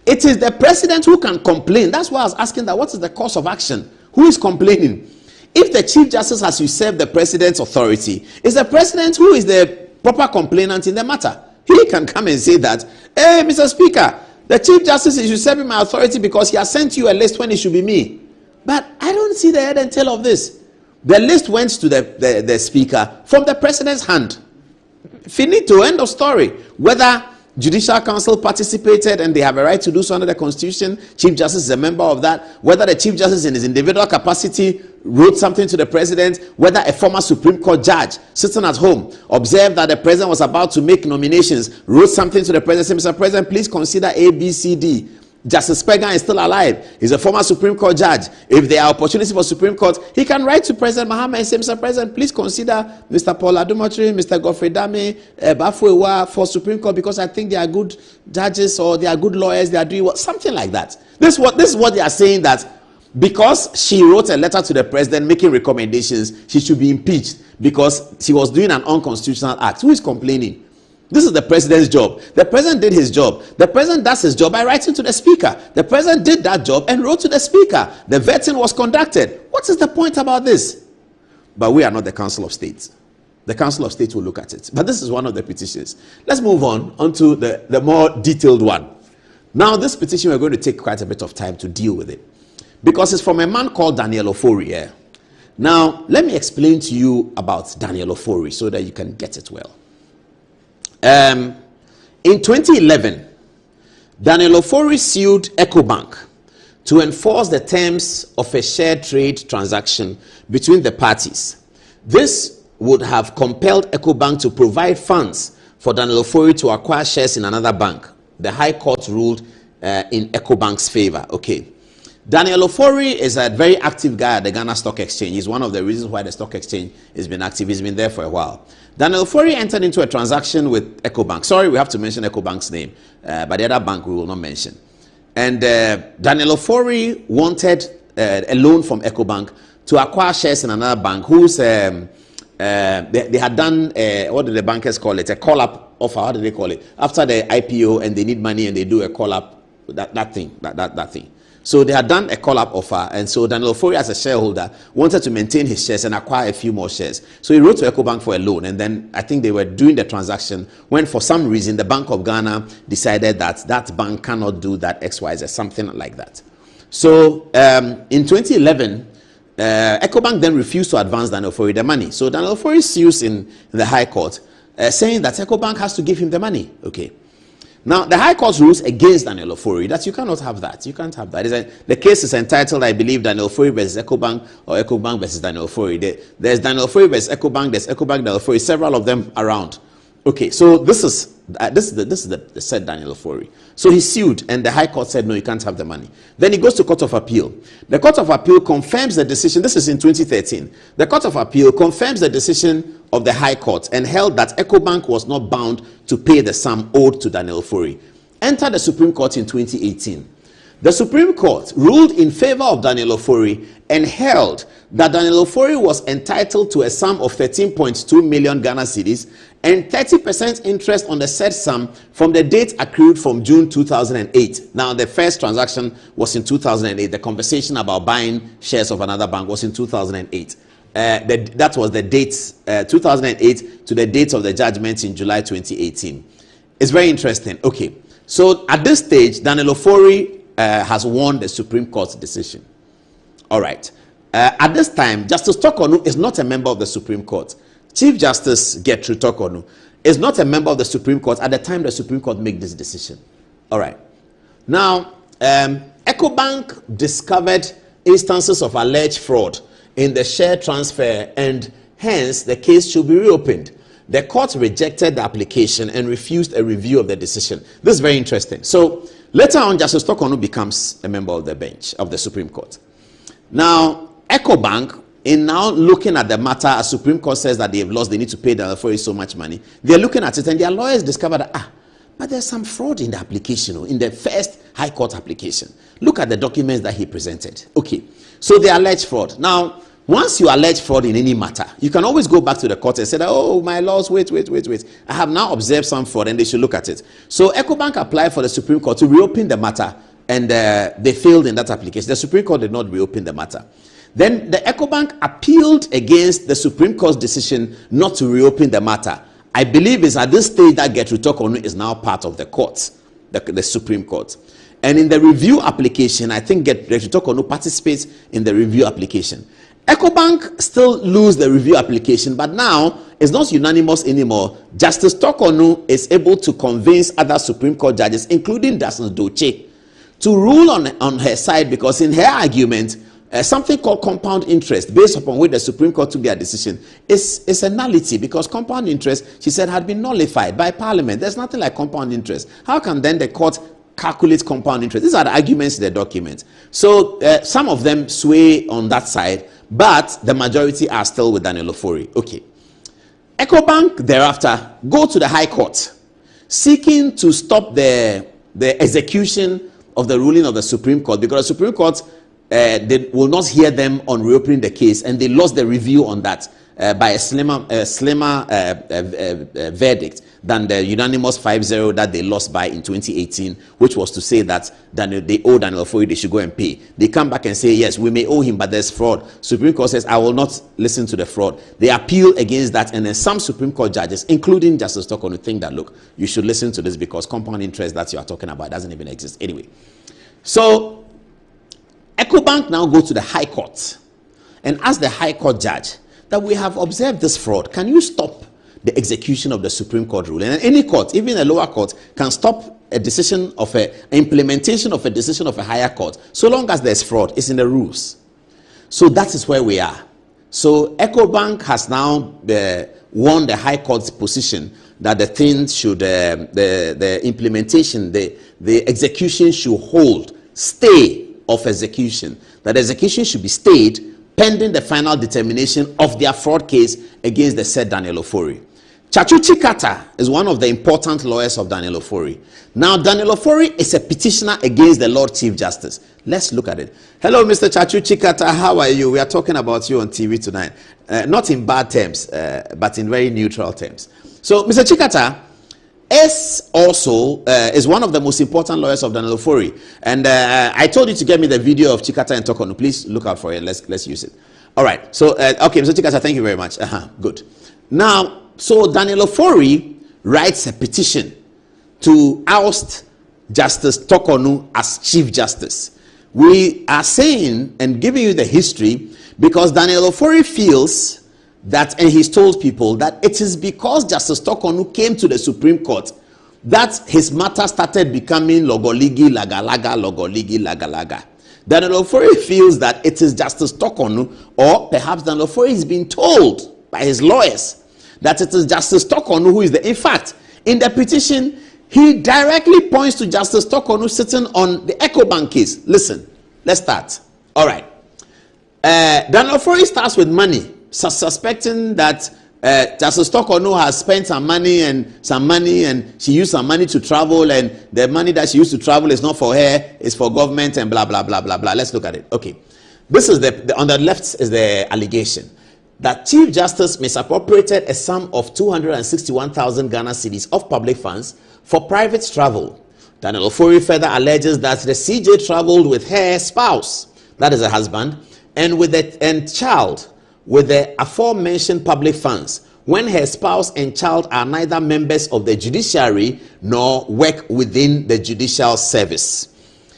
It is the President who can complain. That's why I was asking that what is the course of action? Who is complaining? If the Chief Justice has usurped the President's authority, it's the President who is the proper complainant in the matter. He can come and say that, hey, Mr. Speaker, the Chief Justice is usurping my authority because he has sent you a list when it should be me. But I don't see the head and tail of this. The list went to the Speaker from the President's hand. Finito, end of story. Whether Judicial Council participated and they have a right to do so under the Constitution, Chief Justice is a member of that. Whether the Chief Justice in his individual capacity wrote something to the President, whether a former Supreme Court judge sitting at home observed that the President was about to make nominations, wrote something to the President, said, Mr. President, please consider A, B, C, D. Justice Spegan is still alive. He's a former Supreme Court judge. If there are opportunities for Supreme Court, he can write to President Mahama and say, Mr. President, please consider Mr. Paul Adumochi, Mr. Godfrey Dame, Bafuewa for Supreme Court because I think they are good judges or they are good lawyers. They are doing something like that. This is what they are saying, that because she wrote a letter to the President making recommendations, she should be impeached because she was doing an unconstitutional act. Who is complaining? This is the President's job. The President did his job. The President does his job by writing to the Speaker. The President did that job and wrote to the Speaker. The vetting was conducted. What is the point about this? But we are not the Council of State. The Council of State will look at it. But this is one of the petitions. Let's move on to the more detailed one. Now, this petition, we're going to take quite a bit of time to deal with it because it's from a man called Daniel Ofori. Now, let me explain to you about Daniel Ofori so that you can get it well. In 2011, Daniel Ofori sued EcoBank to enforce the terms of a shared trade transaction between the parties. This would have compelled EcoBank to provide funds for Daniel Ofori to acquire shares in another bank. The High Court ruled in EcoBank's favor. Okay. Daniel Ofori is a very active guy at the Ghana Stock Exchange. He's one of the reasons why the stock exchange has been active. He's been there for a while. Daniel Ofori entered into a transaction with EcoBank. Sorry, we have to mention EcoBank's name, but the other bank we will not mention. And Daniel Ofori wanted a loan from EcoBank to acquire shares in another bank whose they had done, what did the bankers call it? A call-up offer. How did they call it? After the IPO and they need money and they do a call-up, that thing. So they had done a call-up offer, and so Daniel Ofori, as a shareholder, wanted to maintain his shares and acquire a few more shares. So he wrote to EcoBank for a loan, and then I think they were doing the transaction when, for some reason, the Bank of Ghana decided that that bank cannot do that XYZ, something like that. So in 2011, EcoBank then refused to advance Daniel Ofori the money. So Daniel Ofori sues in the High Court, saying that EcoBank has to give him the money. Okay. Now, the High Court rules against Daniel Ofori that you cannot have that. You can't have that. The case is entitled, I believe, Daniel Ofori versus EcoBank or EcoBank versus Daniel Ofori. There's Daniel Ofori versus EcoBank, there's EcoBank, Daniel Ofori, several of them around. Okay, so this is the said Daniel Ofori. So he sued, and the High Court said, no, you can't have the money. Then he goes to Court of Appeal. The Court of Appeal confirms the decision. This is in 2013. The Court of Appeal confirms the decision of the High Court and held that EcoBank was not bound to pay the sum owed to Daniel Ofori. Entered the Supreme Court in 2018. The Supreme Court ruled in favor of Daniel Ofori and held that Daniel Ofori was entitled to a sum of 13.2 million Ghana cedis and 30% interest on the said sum from the date accrued from June 2008. Now, the first transaction was in 2008. The conversation about buying shares of another bank was in 2008. That was the date, 2008 to the date of the judgment in July 2018. It's very interesting. Okay, so at this stage, Daniel Ofori has won the Supreme Court's decision. All right. At this time, Justice Tokonu is not a member of the Supreme Court. Chief Justice Gertrude Tokonu is not a member of the Supreme Court at the time the Supreme Court made this decision. All right. Now, EcoBank discovered instances of alleged fraud in the share transfer, and hence the case should be reopened. The court rejected the application and refused a review of the decision. This is very interesting. So later on, Justice Tokonu becomes a member of the bench of the Supreme Court. Now, EcoBank, in now looking at the matter, as Supreme Court says that they have lost, they need to pay Daniel Ofori so much money. They're looking at it, and their lawyers discovered that, but there's some fraud in the application, in the first High Court application. Look at the documents that he presented. Okay, so they allege fraud. Now, once you allege fraud in any matter, you can always go back to the court and say, oh, my laws, wait. I have now observed some fraud, and they should look at it. So EcoBank applied for the Supreme Court to reopen the matter, and they failed in that application. The Supreme Court did not reopen the matter. Then the EcoBank appealed against the Supreme Court's decision not to reopen the matter. I believe it's at this stage that Gertrude Tokonu is now part of the court, the Supreme Court. And in the review application, I think Gertrude Tokonu participates in the review application. EcoBank still lose the review application, but now it's not unanimous anymore. Justice Tokonu is able to convince other Supreme Court judges, including Justice Doche, to rule on her side, because in her argument, something called compound interest, based upon which the Supreme Court took their decision, is a nullity, because compound interest, she said, had been nullified by Parliament. There's nothing like compound interest. How can then the court calculate compound interest? These are the arguments in the document. So some of them sway on that side, but the majority are still with Daniel Ofori. Okay. EcoBank thereafter go to the High Court, seeking to stop the execution of the ruling of the Supreme Court, because the Supreme Court they will not hear them on reopening the case, and they lost the review on that by a slimmer verdict than the unanimous 5-0 that they lost by in 2018, which was to say that they owe Daniel Ofori, they should go and pay. They come back and say, yes, we may owe him, but there's fraud. Supreme Court says, I will not listen to the fraud. They appeal against that, and then some Supreme Court judges, including Justice Tokonu, think that, look, you should listen to this because compound interest that you are talking about doesn't even exist. Anyway, so EcoBank now go to the High Court and ask the High Court judge that we have observed this fraud. Can you stop the execution of the Supreme Court ruling? And any court, even a lower court, can stop a decision of implementation of a decision of a higher court, so long as there's fraud. It's in the rules. So that is where we are. So EcoBank has now won the High Court's position that the thing should, the implementation, the execution should hold, stay of execution, that execution should be stayed pending the final determination of their fraud case against the said Daniel Ofori. Chachuchi Kata is one of the important lawyers of Daniel Ofori. Now, Daniel Ofori is a petitioner against the Lord Chief Justice. Let's look at it. Hello, Mr. Chachuchi Kata. How are you? We are talking about you on TV tonight. Not in bad terms, but in very neutral terms. So, Mr. Chikata is one of the most important lawyers of Daniel Ofori. And I told you to get me the video of Chikata and Tokonu. Please look out for it. Let's use it. All right. So, okay, Mr. Chikata, thank you very much. Good. Now, so Daniel Ofori writes a petition to oust Justice Tokonu as Chief Justice. We are saying and giving you the history because Daniel Ofori feels that, and he's told people that it is because Justice Tokonu came to the Supreme Court that his matter started becoming logoligi, lagalaga, logoligi, lagalaga. Daniel Ofori feels that it is Justice Tokonu, or perhaps Daniel Ofori is being told by his lawyers that it is Justice Tokonu who is in fact, in the petition, he directly points to Justice Tokonu sitting on the EcoBank case. Listen, let's start. All right. Daniel Ofori starts with money, suspecting that Justice Tokonu has spent some money and she used some money to travel, and the money that she used to travel is not for her, it's for government and blah, blah, blah, blah, blah. Let's look at it. Okay. This is on the left is the allegation that Chief Justice misappropriated a sum of 261,000 Ghana cedis of public funds for private travel. Daniel Ofori further alleges that the CJ traveled with her spouse, that is her husband, and child with the aforementioned public funds, when her spouse and child are neither members of the judiciary nor work within the judicial service.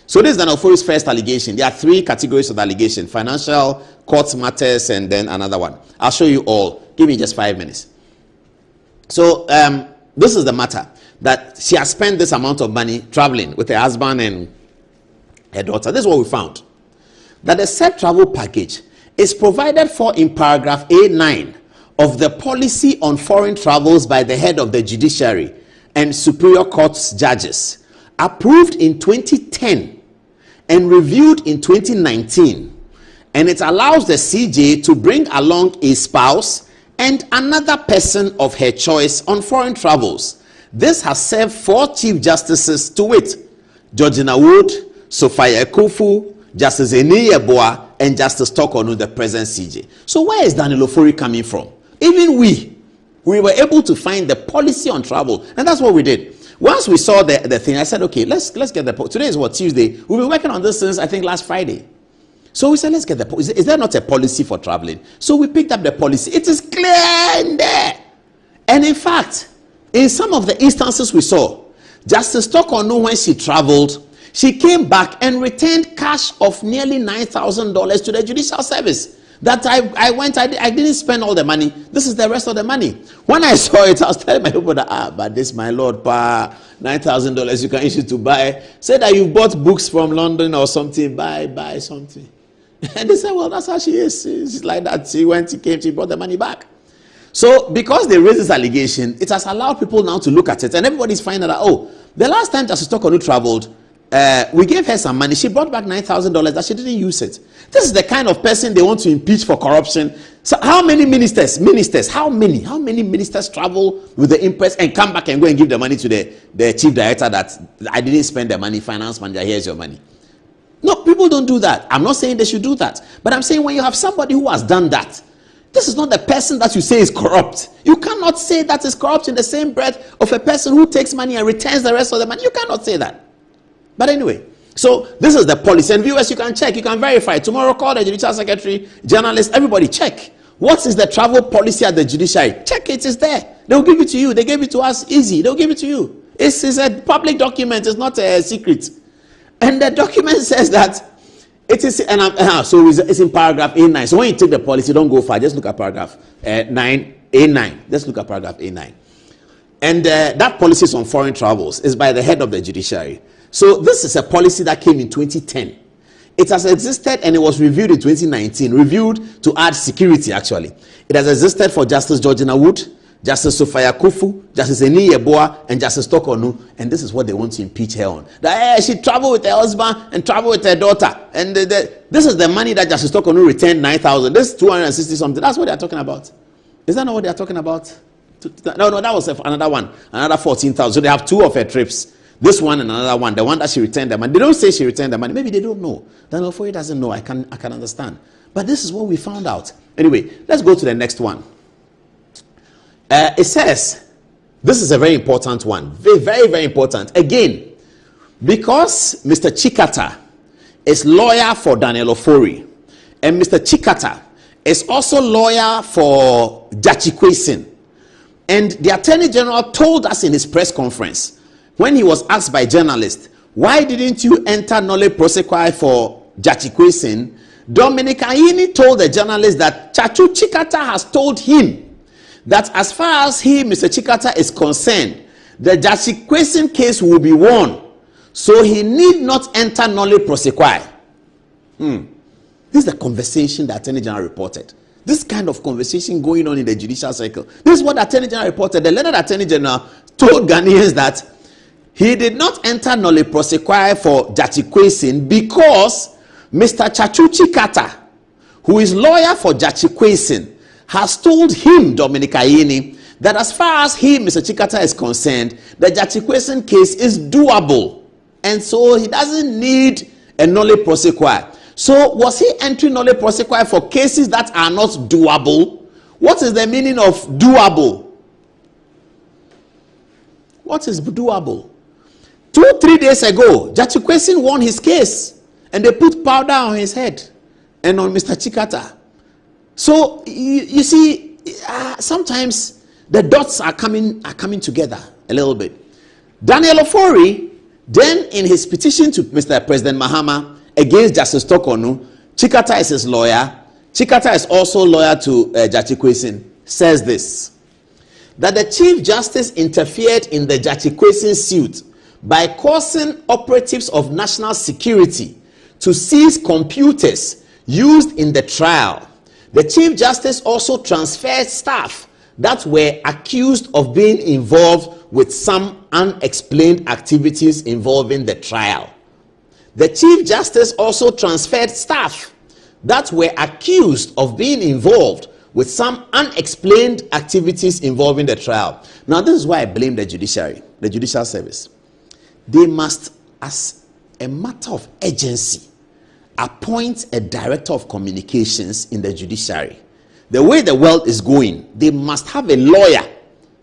So this is Daniel Ofori's first allegation. There are three categories of allegation: financial, court matters, and then another one. I'll show you all. Give me just 5 minutes. So this is the matter, that she has spent this amount of money traveling with her husband and her daughter. This is what we found. That the said travel package is provided for in paragraph A9 of the policy on foreign travels by the head of the judiciary and superior courts judges, approved in 2010 and reviewed in 2019, and it allows the CJ to bring along a spouse and another person of her choice on foreign travels. This has served 4 Chief Justices, to wit, Georgina Wood, Sophia Ekufu, Justice Eni Yeboah, and Justice Tokonu, the present CJ. So where is Daniel Ofori coming from? Even we were able to find the policy on travel, and that's what we did. Once we saw the thing, I said, okay, let's get the today is what, Tuesday. We've been working on this since I think last Friday. So we said, let's get the is there not a policy for traveling? So we picked up the policy. It is clear in there. And in fact, in some of the instances we saw, Justice Tokonu, when she traveled, she came back and returned cash of nearly $9,000 to the judicial service. That I didn't spend all the money. This is the rest of the money. When I saw it, I was telling my people that, but this, my Lord, $9,000 you can issue to buy. Say that you bought books from London or something, buy something. And they said, well, that's how she is. She's like that. She came, she brought the money back. So because they raised this allegation, it has allowed people now to look at it. And everybody's finding out, oh, the last time Justice Tokonu traveled, we gave her some money. She brought back $9,000 that she didn't use it. This is the kind of person they want to impeach for corruption. So how many ministers, how many ministers travel with the impress and come back and go and give the money to the chief director that I didn't spend the money, finance manager, here's your money. No, people don't do that. I'm not saying they should do that. But I'm saying when you have somebody who has done that, this is not the person that you say is corrupt. You cannot say that is corrupt in the same breath of a person who takes money and returns the rest of the money. You cannot say that. But anyway, so this is the policy. And viewers, you can check, you can verify. Tomorrow, call the Judicial Secretary, journalists, everybody, check. What is the travel policy at the judiciary? Check it, it's there. They'll give it to you. They gave it to us easy. They'll give it to you. It's a public document. It's not a secret. And the document says that it is, so it's in paragraph A9. So when you take the policy, don't go far. Just look at paragraph 9, A9. Let's look at paragraph A9. And that policy is on foreign travels. It's by the head of the judiciary. So this is a policy that came in 2010. It has existed and it was reviewed in 2019. Reviewed to add security, actually. It has existed for Justice Georgina Wood, Justice Sophia Kufu, Justice Eni Yeboah, and Justice Tokonu. And this is what they want to impeach her on. That she traveled with her husband and traveled with her daughter. And this is the money that Justice Tokonu returned, 9,000. This is 260 something. That's what they are talking about. Is that not what they are talking about? No, that was another one. Another 14,000. So they have 2 of her trips. This one and another one. The one that she returned the money. They don't say she returned the money. Maybe they don't know. Daniel Ofori doesn't know. I can understand. But this is what we found out. Anyway, let's go to the next one. It says, this is a very important one. Very, very, very important. Again, because Mr. Chikata is lawyer for Daniel Ofori, and Mr. Chikata is also lawyer for Jachi Kwesin. And the Attorney General told us in his press conference, when he was asked by journalists, why didn't you enter nolle prosequi for Jachi Kwesin? Dominic Ayini told the journalist that Chachu Chikata has told him that as far as he, Mr. Chikata, is concerned, the Jachi Kwesin case will be won. So he need not enter nolle prosequi. This is the conversation the Attorney General reported. This kind of conversation going on in the judicial circle. This is what the Attorney General reported. The learned Attorney General told Ghanaians that he did not enter nolle prosequi for Jachikwesin because Mr. Chachuchi Kata, who is lawyer for Jachikwesin, has told him, Dominic Ayeni, that as far as he, Mr. Chikata, is concerned, the Jachikwesin case is doable. And so he doesn't need a nolle prosequi. So was he entering nolle prosequi for cases that are not doable? What is the meaning of doable? What is doable? 2-3 days ago, Jachikwesin won his case and they put powder on his head and on Mr. Chikata. So you see, sometimes the dots are coming together a little bit. Daniel Ofori, then in his petition to Mr. President Mahama against Justice Tokonu, Chikata is his lawyer. Chikata is also lawyer to Jachikwesin, says this, that the Chief Justice interfered in the Jachikwesin suit by causing operatives of national security to seize computers used in the trial. The Chief Justice also transferred staff that were accused of being involved with some unexplained activities involving the trial. The Chief Justice also transferred staff that were accused of being involved with some unexplained activities involving the trial. Now, this is why I blame the judiciary, the judicial service. They must, as a matter of urgency, appoint a director of communications in the judiciary. The way the world is going, they must have a lawyer,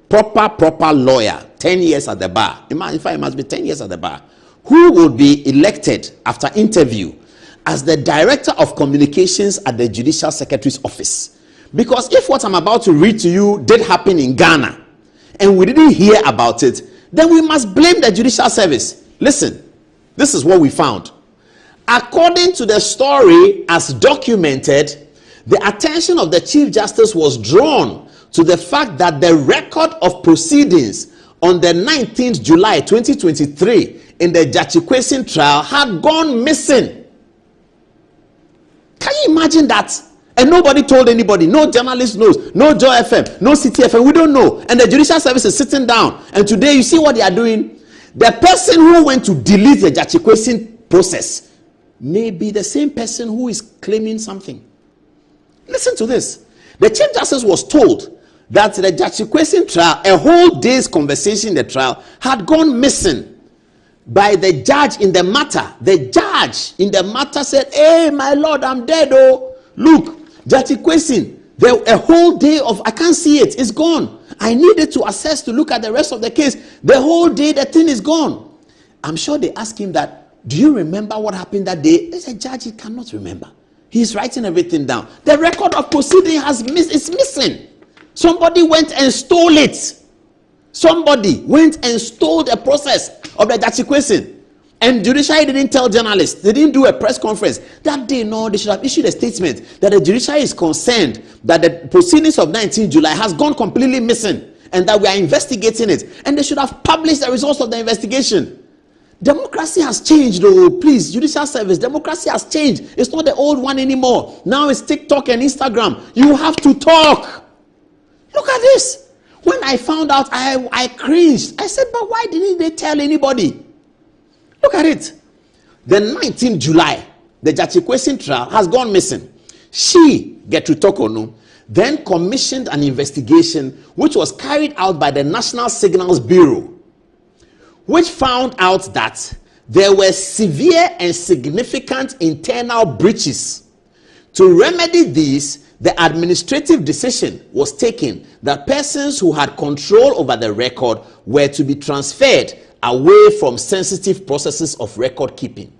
proper lawyer, 10 years at the bar. In fact, it must be 10 years at the bar, who will be elected after interview as the director of communications at the Judicial Secretary's office. Because if what I'm about to read to you did happen in Ghana and we didn't hear about it, then we must blame the judicial service. Listen, this is what we found. According to the story as documented, the attention of the Chief Justice was drawn to the fact that the record of proceedings on the 19th July 2023 in the Jachikwesin trial had gone missing. Can you imagine that? And nobody told anybody. No journalist knows. No Joy FM. No City FM. We don't know. And the judicial service is sitting down. And today you see what they are doing. The person who went to delete the Jachikwesin process may be the same person who is claiming something. Listen to this. The Chief Justice was told that the Jachikwesin trial, a whole day's conversation in the trial, had gone missing by the judge in the matter. The judge in the matter said, "Hey, my lord, I'm dead. Oh, look, Jachikwesin, a whole day of, I can't see it. It's gone. I needed to assess to look at the rest of the case. The whole day, the thing is gone." I'm sure they asked him that, "Do you remember what happened that day?" He said, "Judge, he cannot remember. He's writing everything down. The record of proceeding is missing. Somebody went and stole it. Somebody went and stole the process of the Jachikwesin. And judiciary didn't tell journalists. They didn't do a press conference. That day, no, they should have issued a statement that the judiciary is concerned that the proceedings of 19 July has gone completely missing and that we are investigating it. And they should have published the results of the investigation. Democracy has changed, though. Please, judicial service, democracy has changed. It's not the old one anymore. Now it's TikTok and Instagram. You have to talk. Look at this. When I found out, I cringed. I said, but why didn't they tell anybody? Look at it. The 19th July, the Jachikwesin trial has gone missing. She, Gertrude Tokonu, then commissioned an investigation which was carried out by the National Signals Bureau, which found out that there were severe and significant internal breaches. To remedy these, the administrative decision was taken that persons who had control over the record were to be transferred away from sensitive processes of record keeping.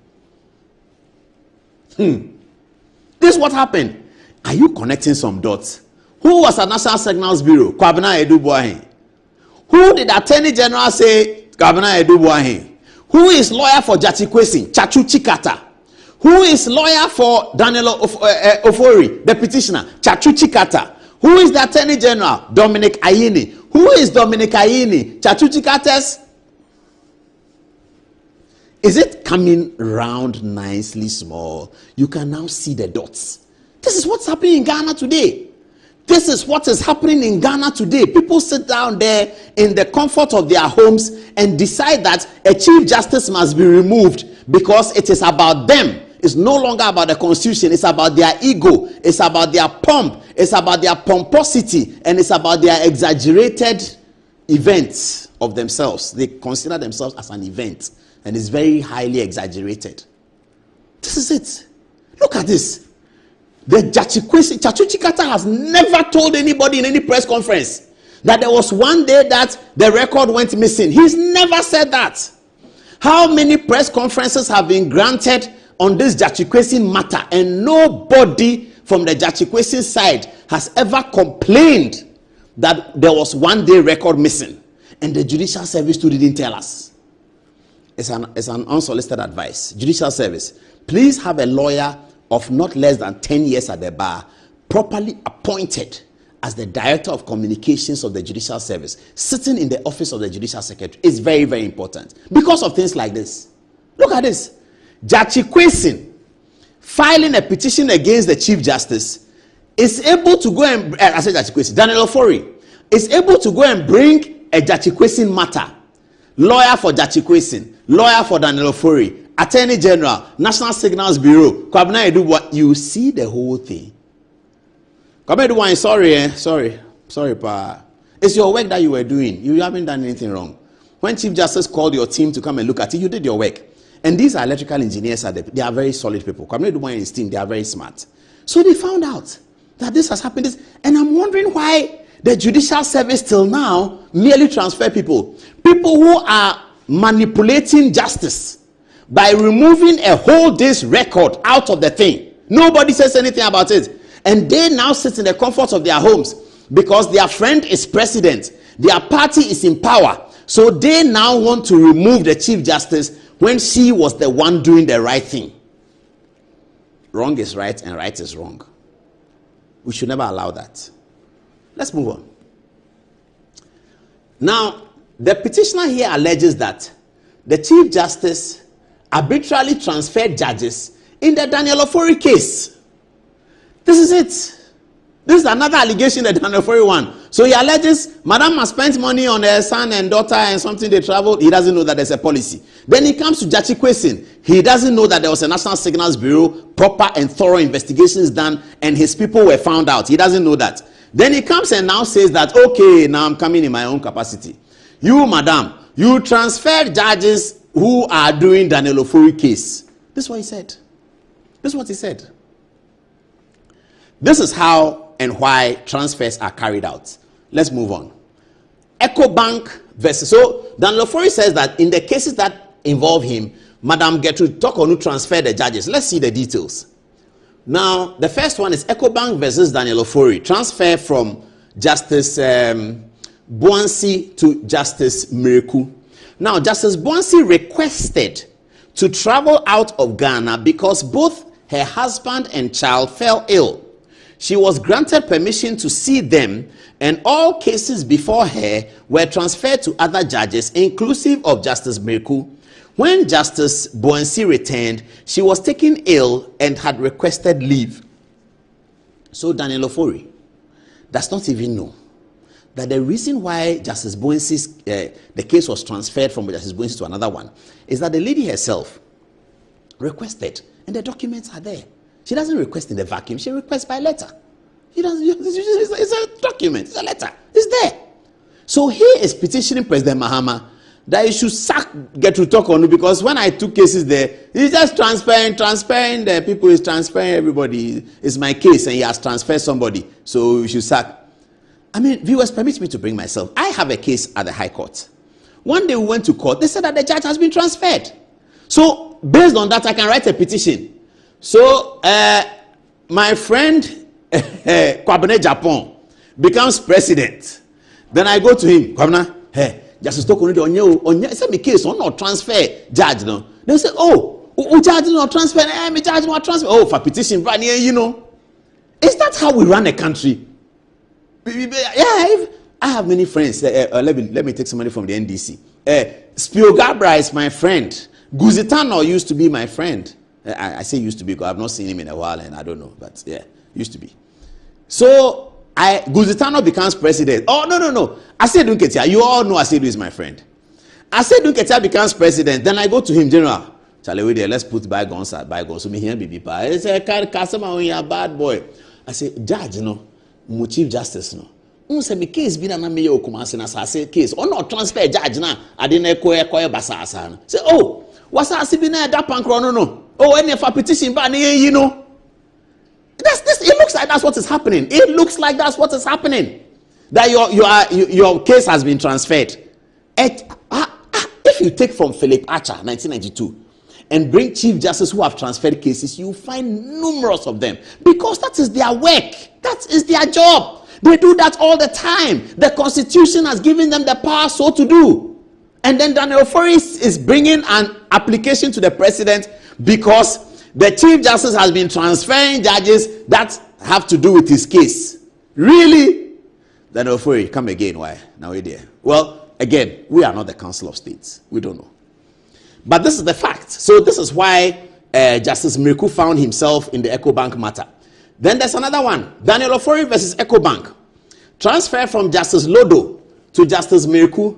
This is what happened. Are you connecting some dots? Who was at National Signals Bureau? Kwami A-Plus. Who did the Attorney General say? Kwami A-Plus. Who is lawyer for Jachikwesin? Chachuchi Kata. Who is lawyer for Daniel Ofori, the petitioner? Chachuchi Kata. Who is the Attorney General? Dominic Ayeni. Who is Dominic Ayeni? Chachuchi Kata's. Is it coming round nicely small? You can now see the dots. This is what's happening in Ghana today. This is what is happening in Ghana today. People sit down there in the comfort of their homes and decide that a chief justice must be removed because it is about them. It's no longer about the constitution. It's about their ego. It's about their pomp. It's about their pomposity. And it's about their exaggerated events of themselves. They consider themselves as an event. And it's very highly exaggerated. This is it. Look at this. The Chachu Chikata has never told anybody in any press conference that there was one day that the record went missing. He's never said that. How many press conferences have been granted on this Jachikwesin matter, and nobody from the Jachikwesin side has ever complained that there was one day record missing, and the Judicial Service too didn't tell us. It's an unsolicited advice. Judicial Service, please have a lawyer of not less than 10 years at the bar, properly appointed as the Director of Communications of the Judicial Service, sitting in the office of the Judicial Secretary, is very, very important because of things like this. Look at this. Jachikwesin filing a petition against the Chief Justice is able to go and, I said Jachikwesin, Daniel Ofori is able to go and bring a Jachikwesin matter. Lawyer for Jachikwesin, lawyer for Daniel Ofori, Attorney General, National Signals Bureau, Kwami A-Plus, you see the whole thing. Kwami A-Plus, sorry, pa. It's your work that you were doing. You haven't done anything wrong. When Chief Justice called your team to come and look at it, you did your work. And these are electrical engineers. They are very solid people. Kwami A-Plus and his team, they are very smart. So they found out that this has happened. And I'm wondering why the Judicial Service till now merely transfer people. People who are manipulating justice by removing a whole day's record out of the thing. Nobody says anything about it. And they now sit in the comfort of their homes because their friend is president. Their party is in power. So they now want to remove the Chief Justice when she was the one doing the right thing. Wrong is right and right is wrong. We should never allow that. Let's move on. Now, the petitioner here alleges that the Chief Justice arbitrarily transferred judges in the Daniel Ofori case. This is it. This is another allegation that Daniel Ofori won. So he alleges Madam has spent money on her son and daughter and something they traveled. He doesn't know that there's a policy. Then he comes to Jachikwesin. He doesn't know that there was a National Signals Bureau, proper and thorough investigations done, and his people were found out. He doesn't know that. Then he comes and now says that, okay, now I'm coming in my own capacity. You, madam, you transferred judges who are doing Daniel Ofori case. This is what he said. This is what he said. This is how and why transfers are carried out. Let's move on. EcoBank versus... So, Daniel Ofori says that in the cases that involve him, Madam Gertrude Tokonu transferred the judges. Let's see the details. Now, the first one is EcoBank versus Daniel Ofori. Transfer from Justice Boansi to Justice Miraku. Now, Justice Boansi requested to travel out of Ghana because both her husband and child fell ill. She was granted permission to see them, and all cases before her were transferred to other judges, inclusive of Justice Miraku. When Justice Boansi returned, she was taken ill and had requested leave. So Daniel Ofori does not even know that the reason why Justice Boansi's the case was transferred from Justice Boansi to another one is that the lady herself requested, and the documents are there. She doesn't request in the vacuum; she requests by letter. It's a document, it's a letter, it's there. So he is petitioning President Mahama that he should sack Gertrude Tokonu, because when I took cases there, he's just transferring the people, he's transferring everybody. It's my case, and he has transferred somebody, so we should sack. I mean, viewers, permit me to bring myself. I have a case at the High Court. One day we went to court. They said that the judge has been transferred. So, based on that, I can write a petition. So, my friend, Kwabene Japan, becomes president. Then I go to him. Kwabena, hey, Justice Tokonu, it's a case, not transfer judge. No. They say, oh, judge not transfer, me judge not transfer. Oh, for petition, you know. Is that how we run a country? Yeah, I have many friends. Let me take somebody from the NDC. Spio Gabra is my friend. Guzitano used to be my friend. I say used to be because I've not seen him in a while and I don't know. But yeah, used to be. So Guzitano becomes president. Oh, no. Asedu Nketia, you all know Asedu is my friend. Asedu Nketia becomes president, then I go to him, General. Charlie, let's put bygones at bygones. So me here, baby, pa. I say, customer, when you're a bad boy. I say, Judge, no, Chief Justice, no. Say me case been na me yo kuma say case. Oh no, transfer judge na. I didn't koye basa. Say, oh, what's that? Be na that pankro no. Oh, any for petition, but you know. That's this. It looks like that's what is happening. It looks like that's what is happening. That your case has been transferred. If you take from Philip Archer, 1992, and bring Chief Justice who have transferred cases, you find numerous of them because that is their work. That is their job. They do that all the time. The Constitution has given them the power so to do. And then Daniel Ofori is bringing an application to the president because the Chief Justice has been transferring judges that have to do with his case. Really? Then Ofori, come again. Why? Now we're there. Well, again, we are not the Council of States. We don't know. But this is the fact. So this is why Justice Miriku found himself in the EcoBank matter. Then there's another one. Daniel Ofori versus EcoBank. Transfer from Justice Lodo to Justice Miriku.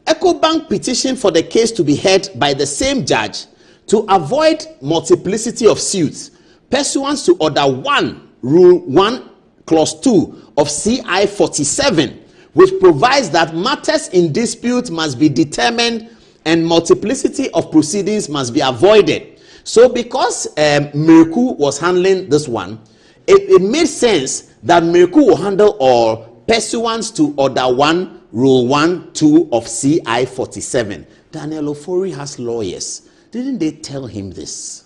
EcoBank petitioned for the case to be heard by the same judge to avoid multiplicity of suits pursuant to Order 1, Rule 1, Clause 2 of CI 47, which provides that matters in dispute must be determined and multiplicity of proceedings must be avoided. So because Miriku was handling this one, it made sense that Miriku will handle all pursuant to Order 1, Rule 1, 2 of CI 47. Daniel Ofori has lawyers. Didn't they tell him this?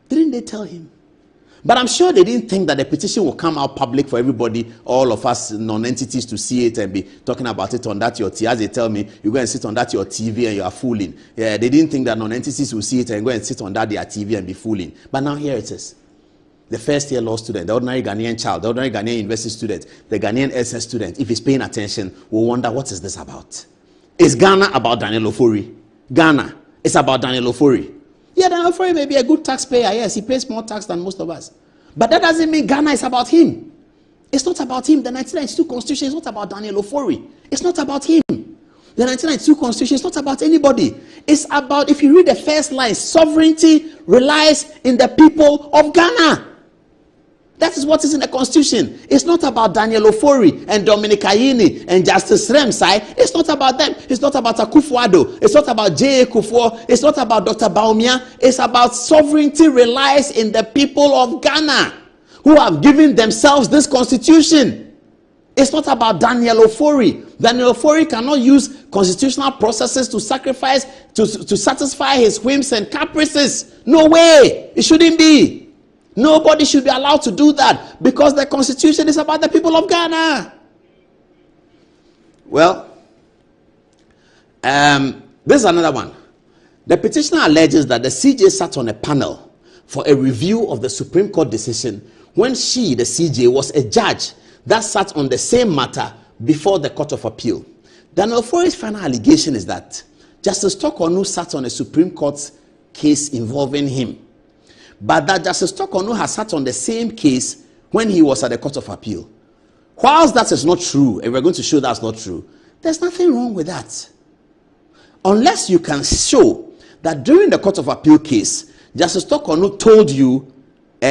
Didn't they tell him? But I'm sure they didn't think that the petition will come out public for everybody, all of us non-entities to see it and be talking about it on that your TV. As they tell me, you go and sit on that your TV and you are fooling. Yeah, they didn't think that non-entities will see it and go and sit on that their TV and be fooling. But now here it is. The first year law student, the ordinary Ghanaian child, the ordinary Ghanaian university student, the Ghanaian SS student, if he's paying attention, will wonder, what is this about? Is Ghana about Daniel Ofori? Ghana. It's about Daniel Ofori. Yeah, Daniel Ofori may be a good taxpayer. Yes, he pays more tax than most of us. But that doesn't mean Ghana is about him. It's not about him. The 1992 Constitution is not about Daniel Ofori. It's not about him. The 1992 Constitution is not about anybody. It's about, if you read the first line, sovereignty relies in the people of Ghana. That is what is in the Constitution. It's not about Daniel Ofori and Dominic Ayini and Justice Remsai. It's not about them. It's not about Akufo-Addo. It's not about J.A. Kufuor. It's not about Dr. Baumia. It's about sovereignty relies in the people of Ghana who have given themselves this Constitution. It's not about Daniel Ofori. Daniel Ofori cannot use constitutional processes to sacrifice, to satisfy his whims and caprices. No way. It shouldn't be. Nobody should be allowed to do that because the Constitution is about the people of Ghana. Well, this is another one. The petitioner alleges that the CJ sat on a panel for a review of the Supreme Court decision when she, the CJ, was a judge that sat on the same matter before the Court of Appeal. Daniel Ofori's final allegation is that Justice Tokonu sat on a Supreme Court case involving him, but that Justice Tokonu has sat on the same case when he was at the Court of Appeal. Whilst that is not true, and we're going to show that's not true, there's nothing wrong with that. Unless you can show that during the Court of Appeal case, Justice Tokonu told you,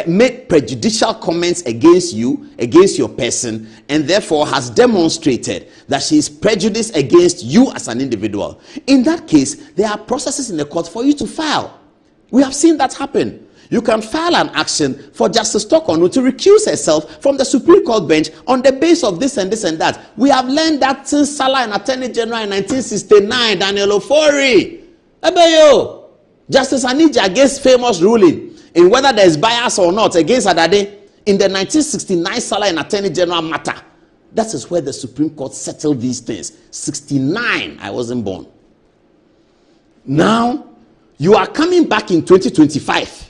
made prejudicial comments against you, against your person, and therefore has demonstrated that she is prejudiced against you as an individual. In that case, there are processes in the court for you to file. We have seen that happen. You can file an action for Justice Tokonu to recuse herself from the Supreme Court bench on the basis of this and this and that. We have learned that since Salah and Attorney General in 1969, Daniel Ofori. Ebeyo, Justice Anija against famous ruling in whether there is bias or not against Adade in the 1969 Salah and Attorney General matter. That is where the Supreme Court settled these things. 69, I wasn't born. Now, you are coming back in 2025.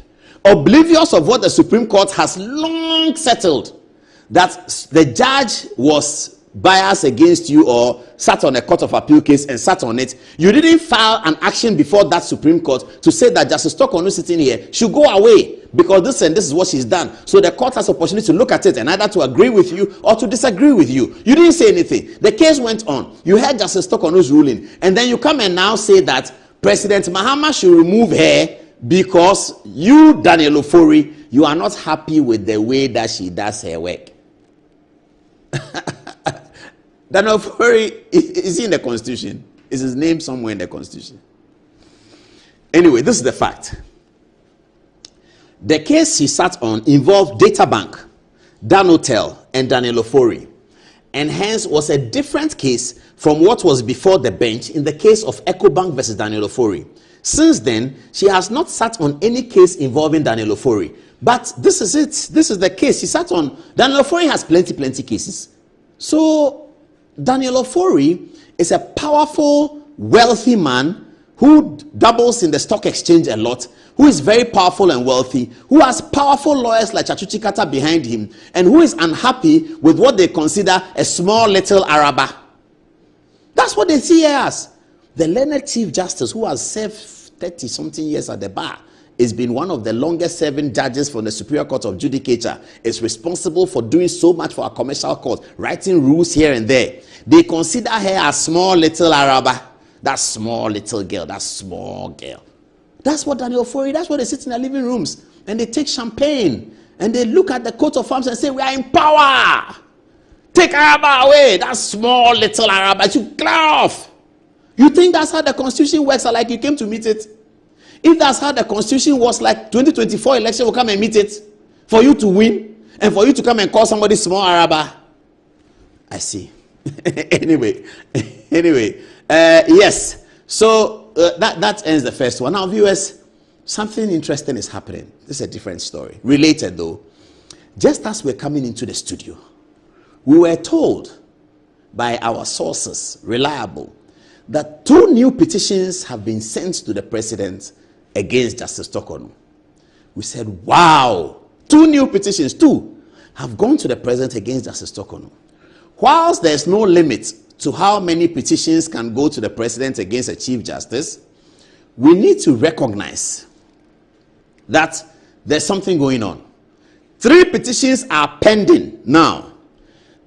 Oblivious of what the Supreme Court has long settled, that the judge was biased against you or sat on a Court of Appeal case and sat on it. You didn't file an action before that Supreme Court to say that Justice Tokonu sitting here should go away because this and this is what she's done. So the court has opportunity to look at it and either to agree with you or to disagree with you. You didn't say anything. The case went on. You heard Justice Tokono's ruling, and then you come and now say that President Mahama should remove her because you, Daniel Ofori, you are not happy with the way that she does her work. Daniel Ofori is he in the Constitution? Is his name somewhere in the Constitution? Anyway, this is the fact. The case he sat on involved Databank, Dan Hotel, and Daniel Ofori, and hence was a different case from what was before the bench in the case of EcoBank versus Daniel Ofori. Since then, she has not sat on any case involving Daniel Ofori. But this is it. This is the case he sat on. Daniel Ofori has plenty cases. So Daniel Ofori is a powerful, wealthy man who doubles in the stock exchange a lot, who is very powerful and wealthy, who has powerful lawyers like Chachuchi Kata behind him, and who is unhappy with what they consider a small little Araba. That's what they see here as. The learned Chief Justice, who has served 30-something years at the bar, has been one of the longest serving judges from the Superior Court of Judicature, is responsible for doing so much for our commercial court, writing rules here and there. They consider her a small little Araba. That small little girl, that small girl. That's what Daniel Ofori, that's why they sit in their living rooms and they take champagne and they look at the coat of arms and say, we are in power. Take Araba away. That small little Araba. You clear off. You think that's how the Constitution works, or like you came to meet it? If that's how the Constitution was, like 2024 election will come and meet it for you to win and for you to come and call somebody small Araba. I see. Anyway, yes. So that ends the first one. Now, viewers, something interesting is happening. This is a different story. Related, though. Just as we're coming into the studio, we were told by our sources, reliable, that 2 new petitions have been sent to the president against Justice Tokono. We said, wow, 2 new petitions, 2 have gone to the president against Justice Tokono. Whilst there's no limit to how many petitions can go to the president against a Chief Justice, we need to recognize that there's something going on. 3 petitions are pending now.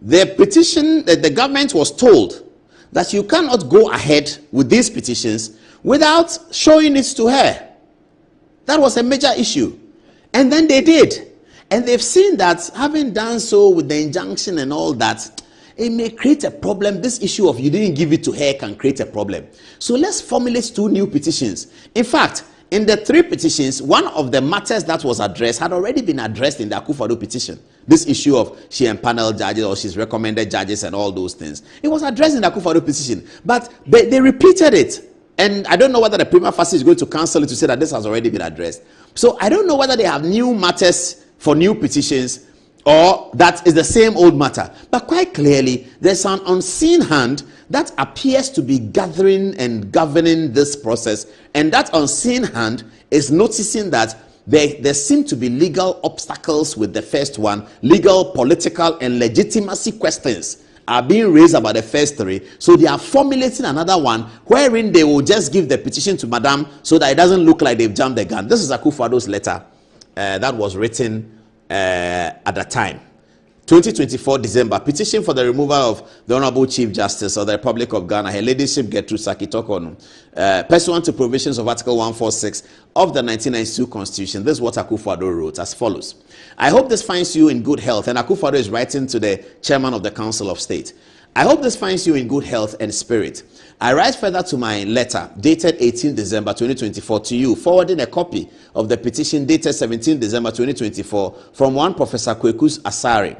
The petition that the government was told that you cannot go ahead with these petitions without showing it to her. That was a major issue. And then they did. And they've seen that having done so with the injunction and all that, it may create a problem. This issue of you didn't give it to her can create a problem. So let's formulate 2 new petitions. In fact, in the 3 petitions, one of the matters that was addressed had already been addressed in the Akufo-Addo petition. This issue of she empaneled judges or she's recommended judges and all those things. It was addressed in the Akufo-Addo petition, but they repeated it. And I don't know whether the prima facie is going to cancel it to say that this has already been addressed. So I don't know whether they have new matters for new petitions or that is the same old matter. But quite clearly, there's an unseen hand that appears to be gathering and governing this process. And that unseen hand is noticing that there seem to be legal obstacles with the first one. Legal, political, and legitimacy questions are being raised about the first 3. So they are formulating another one wherein they will just give the petition to Madam so that it doesn't look like they've jumped the gun. This is Akufo-Addo's letter that was written at the time. 2024 December, petition for the removal of the Honorable Chief Justice of the Republic of Ghana, Her Ladyship Gertrude Saki Tokono, pursuant to provisions of Article 146 of the 1992 Constitution. This is what Akufo-Addo wrote as follows. I hope this finds you in good health. And Akufo-Addo is writing to the Chairman of the Council of State. I hope this finds you in good health and spirit. I write further to my letter dated 18 December 2024 to you, forwarding a copy of the petition dated 17 December 2024 from one Professor Kwekus Asare.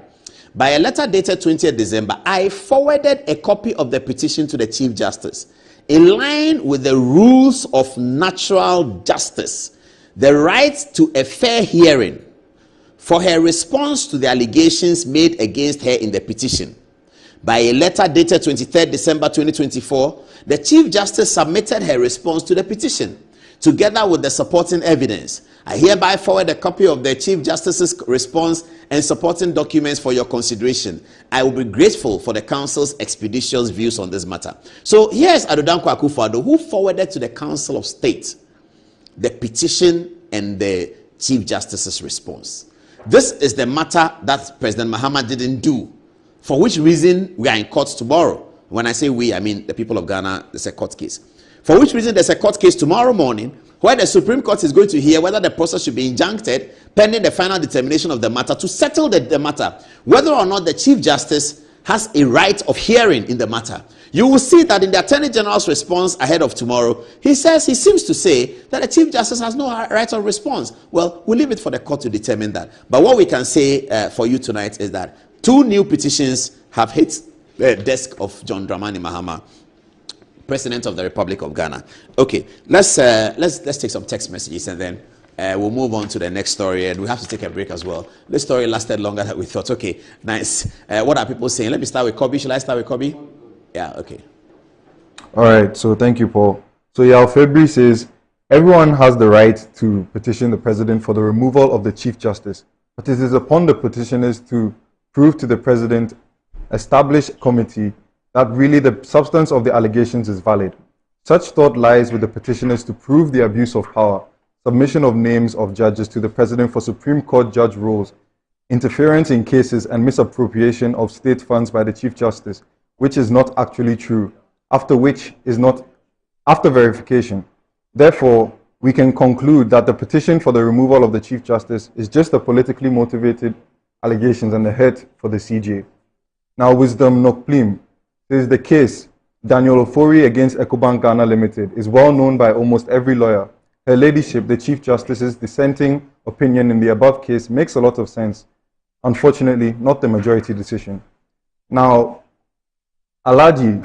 By a letter dated 20th December, I forwarded a copy of the petition to the Chief Justice. In line with the rules of natural justice, the right to a fair hearing for her response to the allegations made against her in the petition. By a letter dated 23rd December 2024, the Chief Justice submitted her response to the petition, together with the supporting evidence. I hereby forward a copy of the Chief Justice's response and supporting documents for your consideration. I will be grateful for the Council's expeditious views on this matter. So here's Adodankwa Akufo-Addo, who forwarded to the Council of State the petition and the Chief Justice's response. This is the matter that President Mahama didn't do, for which reason we are in court tomorrow. When I say we, I mean the people of Ghana. There's a court case. For which reason there's a court case tomorrow morning where the Supreme Court is going to hear whether the process should be injuncted pending the final determination of the matter to settle the matter, whether or not the Chief Justice has a right of hearing in the matter. You will see that in the Attorney General's response ahead of tomorrow, he seems to say that the Chief Justice has no right of response. Well, we'll leave it for the court to determine that. But what we can say for you tonight is that 2 new petitions have hit the desk of John Dramani Mahama, President of the Republic of Ghana. Okay, let's take some text messages and then we'll move on to the next story, and we have to take a break as well. This story lasted longer than we thought. Okay, nice. What are people saying? Let me start with Kobe. Shall I start with Kobe? Yeah, okay.
All right, so thank you, Paul. So Yao February says, everyone has the right to petition the president for the removal of the Chief Justice, but it is upon the petitioners to prove to the president, establish a committee, that really the substance of the allegations is valid. Such thought lies with the petitioners to prove the abuse of power, submission of names of judges to the president for Supreme Court judge roles, interference in cases, and misappropriation of state funds by the Chief Justice, which is not actually true, after verification. Therefore, we can conclude that the petition for the removal of the Chief Justice is just a politically motivated allegations and the head for the CJ. Now, Wisdom Nokplim says the case, Daniel Ofori against Ecobank Ghana Limited, is well known by almost every lawyer. Her Ladyship, the Chief Justice's dissenting opinion in the above case makes a lot of sense. Unfortunately, not the majority decision. Now, Alaji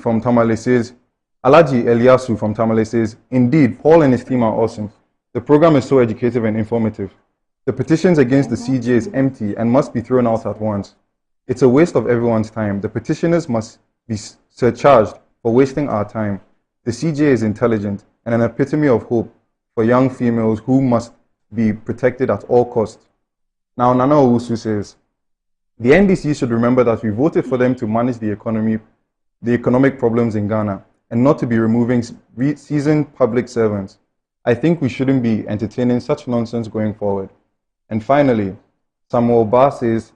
Eliasu from Tamale says, indeed, Paul and his team are awesome. The program is so educative and informative. The petitions against the CJ is empty and must be thrown out at once. It's a waste of everyone's time. The petitioners must be surcharged for wasting our time. The CJ is intelligent and an epitome of hope for young females who must be protected at all costs. Now, Nana Owusu says, the NDC should remember that we voted for them to manage the economic problems in Ghana and not to be removing seasoned public servants. I think we shouldn't be entertaining such nonsense going forward. And finally, Samuel Ba says,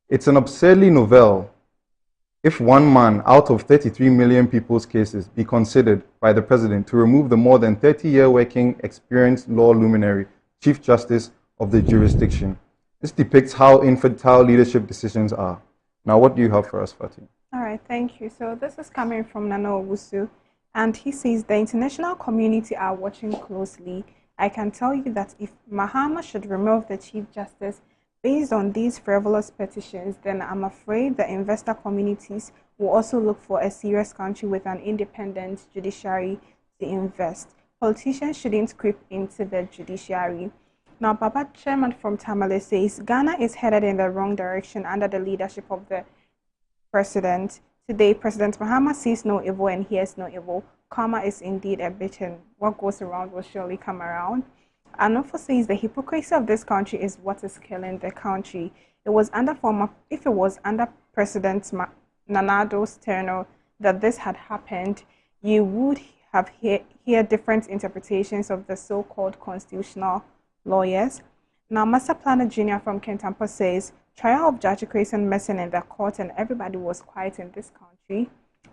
it's an absurdly novel if one man out of 33 million people's cases be considered by the president to remove the more than 30-year working experienced law luminary, Chief Justice of the jurisdiction. This depicts how infantile leadership decisions are. Now, what do you have for us, Fatih?
All right, thank you. So this is coming from Nana Owusu, and he says the international community are watching closely. I can tell you that if Mahama should remove the Chief Justice based on these frivolous petitions, then I'm afraid the investor communities will also look for a serious country with an independent judiciary to invest. Politicians shouldn't creep into the judiciary. Now, Baba Chairman from Tamale says, Ghana is headed in the wrong direction under the leadership of the president. Today, President Mahama sees no evil and hears no evil. Karma is indeed a bitten. What goes around will surely come around. Anofo says the hypocrisy of this country is what is killing the country. If it was under President Nanado's tenure that this had happened, you would have heard different interpretations of the so-called constitutional lawyers. Now, Master Planner Jr. from Kentampo says, trial of Judge Grayson messing in the court and everybody was quiet in this country.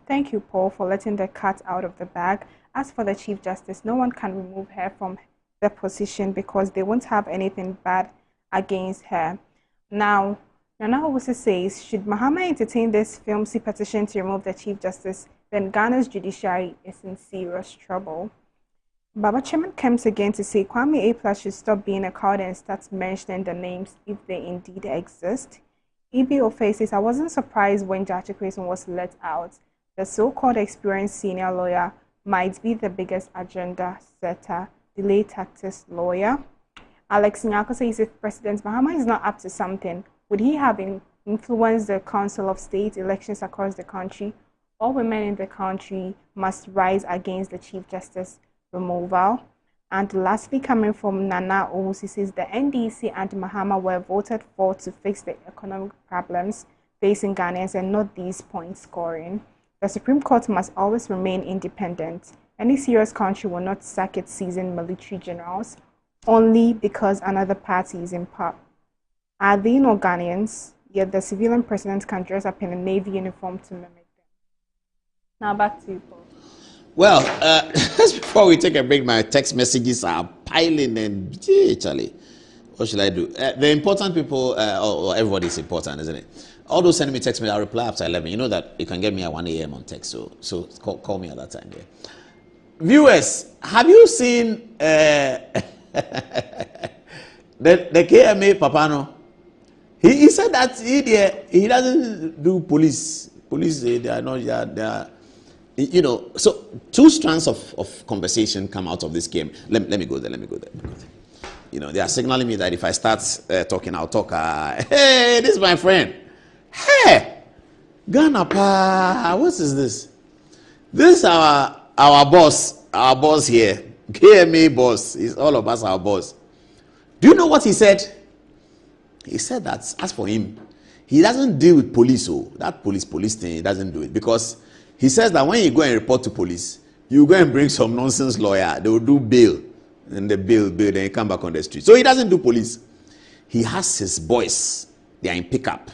Thank you, Paul, for letting the cat out of the bag. As for the Chief Justice, no one can remove her from the position because they won't have anything bad against her. Now, Nana Owusu says, should Mahama entertain this filmsy petition to remove the Chief Justice, then Ghana's judiciary is in serious trouble. Baba Chairman comes again to say Kwami A-Plus should stop being a coward and start mentioning the names if they indeed exist. EBO faces, I wasn't surprised when Judge Grayson was let out. The so-called experienced senior lawyer might be the biggest agenda setter, delay tactics lawyer. Alex Nyako says if President Mahama is not up to something, would he have influenced the Council of State elections across the country? All women in the country must rise against the Chief Justice removal. And lastly, coming from Nana Owusu, says the NDC and Mahama were voted for to fix the economic problems facing Ghanaians and not these point scoring. The Supreme Court must always remain independent. Any serious country will not sack its seasoned military generals only because another party is in power? Are they not Ghanaians? Yet the civilian president can dress up in a navy uniform to mimic them. Now back to you, Paul.
Well, just before we take a break, my text messages are piling and Charlie, what should I do? The important people, everybody is important, isn't it? All those sending me text me, I'll reply after 11. You know that you can get me at 1 a.m. on text, so call me at that time. Yeah. Viewers, have you seen the KMA Papano? He said that he doesn't do police. Police, they are not, they are, you know. So two strands of conversation come out of this game. Let me go there. You know, they are signaling me that if I start talking, I'll talk. Hey, this is my friend. Hey, Ghana pa, what is this? This is our boss here. KMA boss. It's all of us our boss. Do you know what he said? He said that as for him, he doesn't deal with police. Oh, that police thing, he doesn't do it, because he says that when you go and report to police, you go and bring some nonsense lawyer. They will do bail, and the bail, then you come back on the street. So he doesn't do police. He has his boys. They are in pickup.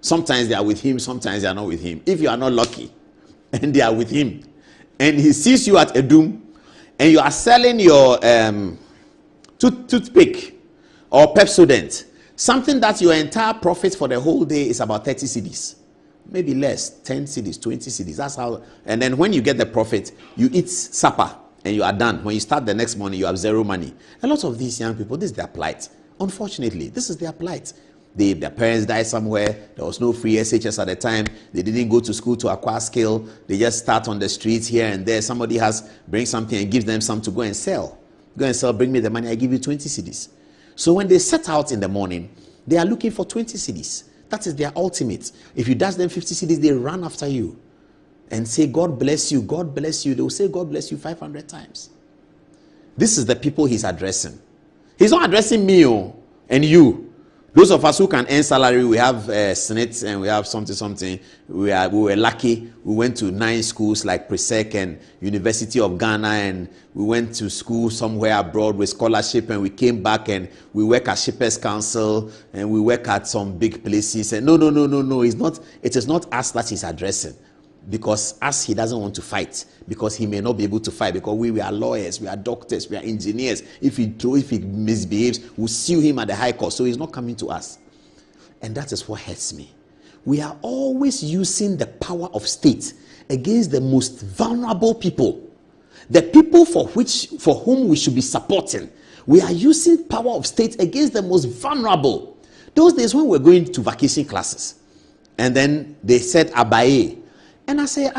Sometimes they are with him, sometimes they are not with him. If you are not lucky, and they are with him, and he sees you at Edum, and you are selling your toothpick or Pepsodent, something that your entire profit for the whole day is about 30 cedis, maybe less, 10 cedis, 20 cedis. That's how. And then when you get the profit, you eat supper and you are done. When you start the next morning, you have zero money. A lot of these young people, this is their plight. Unfortunately, this is their plight. Their parents died somewhere. There was no free SHS at the time. They didn't go to school to acquire skill. They just start on the streets here and there. Somebody brings something and gives them some to go and sell. Go and sell, bring me the money, I give you 20 cedis. So when they set out in the morning, they are looking for 20 cedis. That is their ultimate. If you dash them 50 cedis, they run after you and say, God bless you, God bless you. They will say, God bless you 500 times. This is the people he's addressing. He's not addressing me and you. Those of us who can earn salary, we have SNIT and we have something. We were lucky. We went to 9 schools like Presec and University of Ghana, and we went to school somewhere abroad with scholarship, and we came back and we work at Shippers Council and we work at some big places. And no. It is not us that he's addressing, because us he doesn't want to fight, because he may not be able to fight, because we are lawyers, we are doctors, we are engineers. If he misbehaves, we'll sue him at the high court. So he's not coming to us. And that is what hurts me. We are always using the power of state against the most vulnerable people, the people for whom we should be supporting. We are using power of state against the most vulnerable. Those days when we were going to vacation classes, and then they said Abaye. And I said,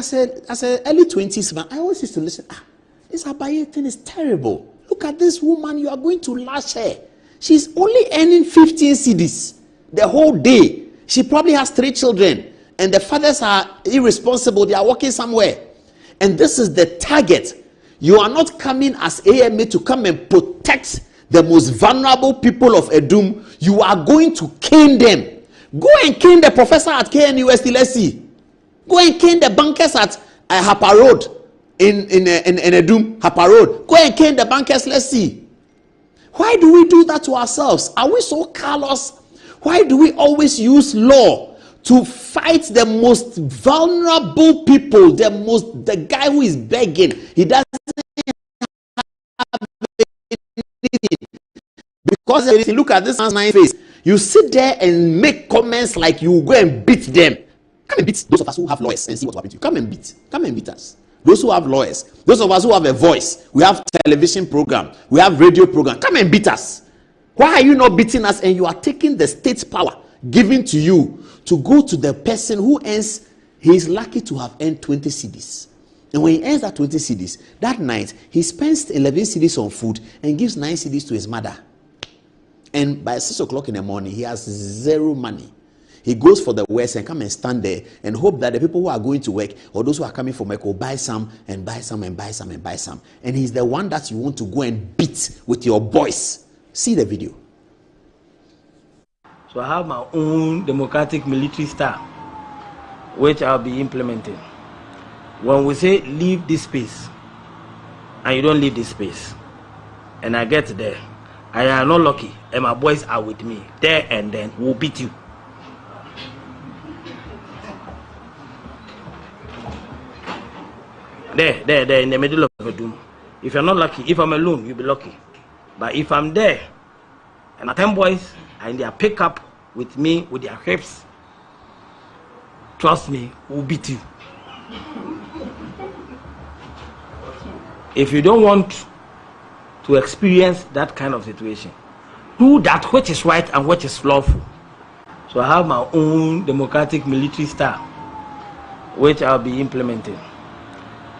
early 20s, man, I always used to listen. This Abaye thing is terrible. Look at this woman, you are going to lash her. She's only earning 15 cedis the whole day. She probably has 3 children, and the fathers are irresponsible. They are working somewhere. And this is the target. You are not coming as AMA to come and protect the most vulnerable people of Edum. You are going to cane them. Go and cane the professor at KNUST, let's see. Go and cane the bankers at Hapa Road in Edum, Hapa Road. Go and cane the bankers, let's see. Why do we do that to ourselves? Are we so callous? Why do we always use law to fight the most vulnerable people, the guy who is begging? He doesn't have anything. Because look at this man's nice face. You sit there and make comments like you go and beat them. Come and beat those of us who have lawyers and see what will happen to you. Come and beat us. Those who have lawyers, those of us who have a voice, we have television program, we have radio program. Come and beat us. Why are you not beating us? And you are taking the state's power given to you to go to the person who earns. He is lucky to have earned 20 cedis. And when he earns that 20 cedis, that night he spends 11 cedis on food and gives 9 cedis to his mother. And by 6 o'clock in the morning, he has zero money. He goes for the West and come and stand there and hope that the people who are going to work or those who are coming from work will buy some and buy some and buy some and buy some. And he's the one that you want to go and beat with your voice. See the video.
So I have my own democratic military style, which I'll be implementing. When we say leave this space, and you don't leave this space, and I get there, I am not lucky, and my boys are with me. There and then, we'll beat you. There, in the middle of a doom. If you're not lucky, if I'm alone, you'll be lucky. But if I'm there, and my 10 boys are in their pickup with me, with their hips, trust me, we'll beat you. If you don't want to experience that kind of situation, do that which is right and which is lawful. So I have my own democratic military style, which I'll be implementing.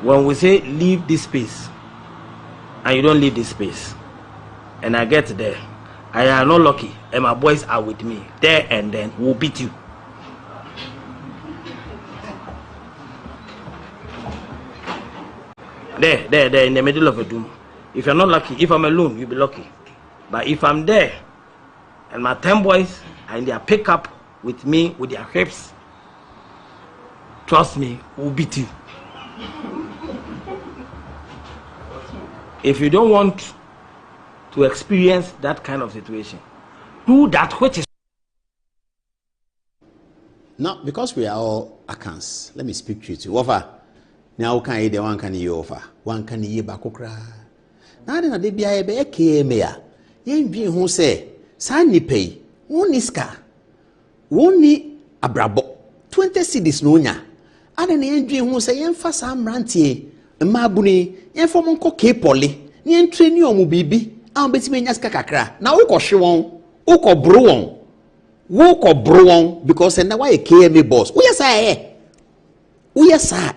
When we say leave this space, and you don't leave this space, and I get there, I am not lucky, and my boys are with me. There and then, we'll beat you. There, in the middle of a doom. If you're not lucky, if I'm alone, you'll be lucky. But if I'm there, and my 10 boys are in their pickup with me, with their hips, trust me, we'll beat you. If you don't want to experience that kind of situation, do that which is.
Now, because we are all Akans, let me speak to you too. Offer. Now, can you one can you offer? One can you bakokra? Now, then, they be a KMA. Yen be who say, Sani pay, one iska, one ni abrabo, 20 cities nonya. And then yen dream who say, yen fa sam rantie. Mabuni, yen for monko K-Poly, yen train you on bibi, and bet me nyaska kakra. Now, uko shiwon, uko bruon, uko bruon, because and now I KMA boss. Uya sa uya sa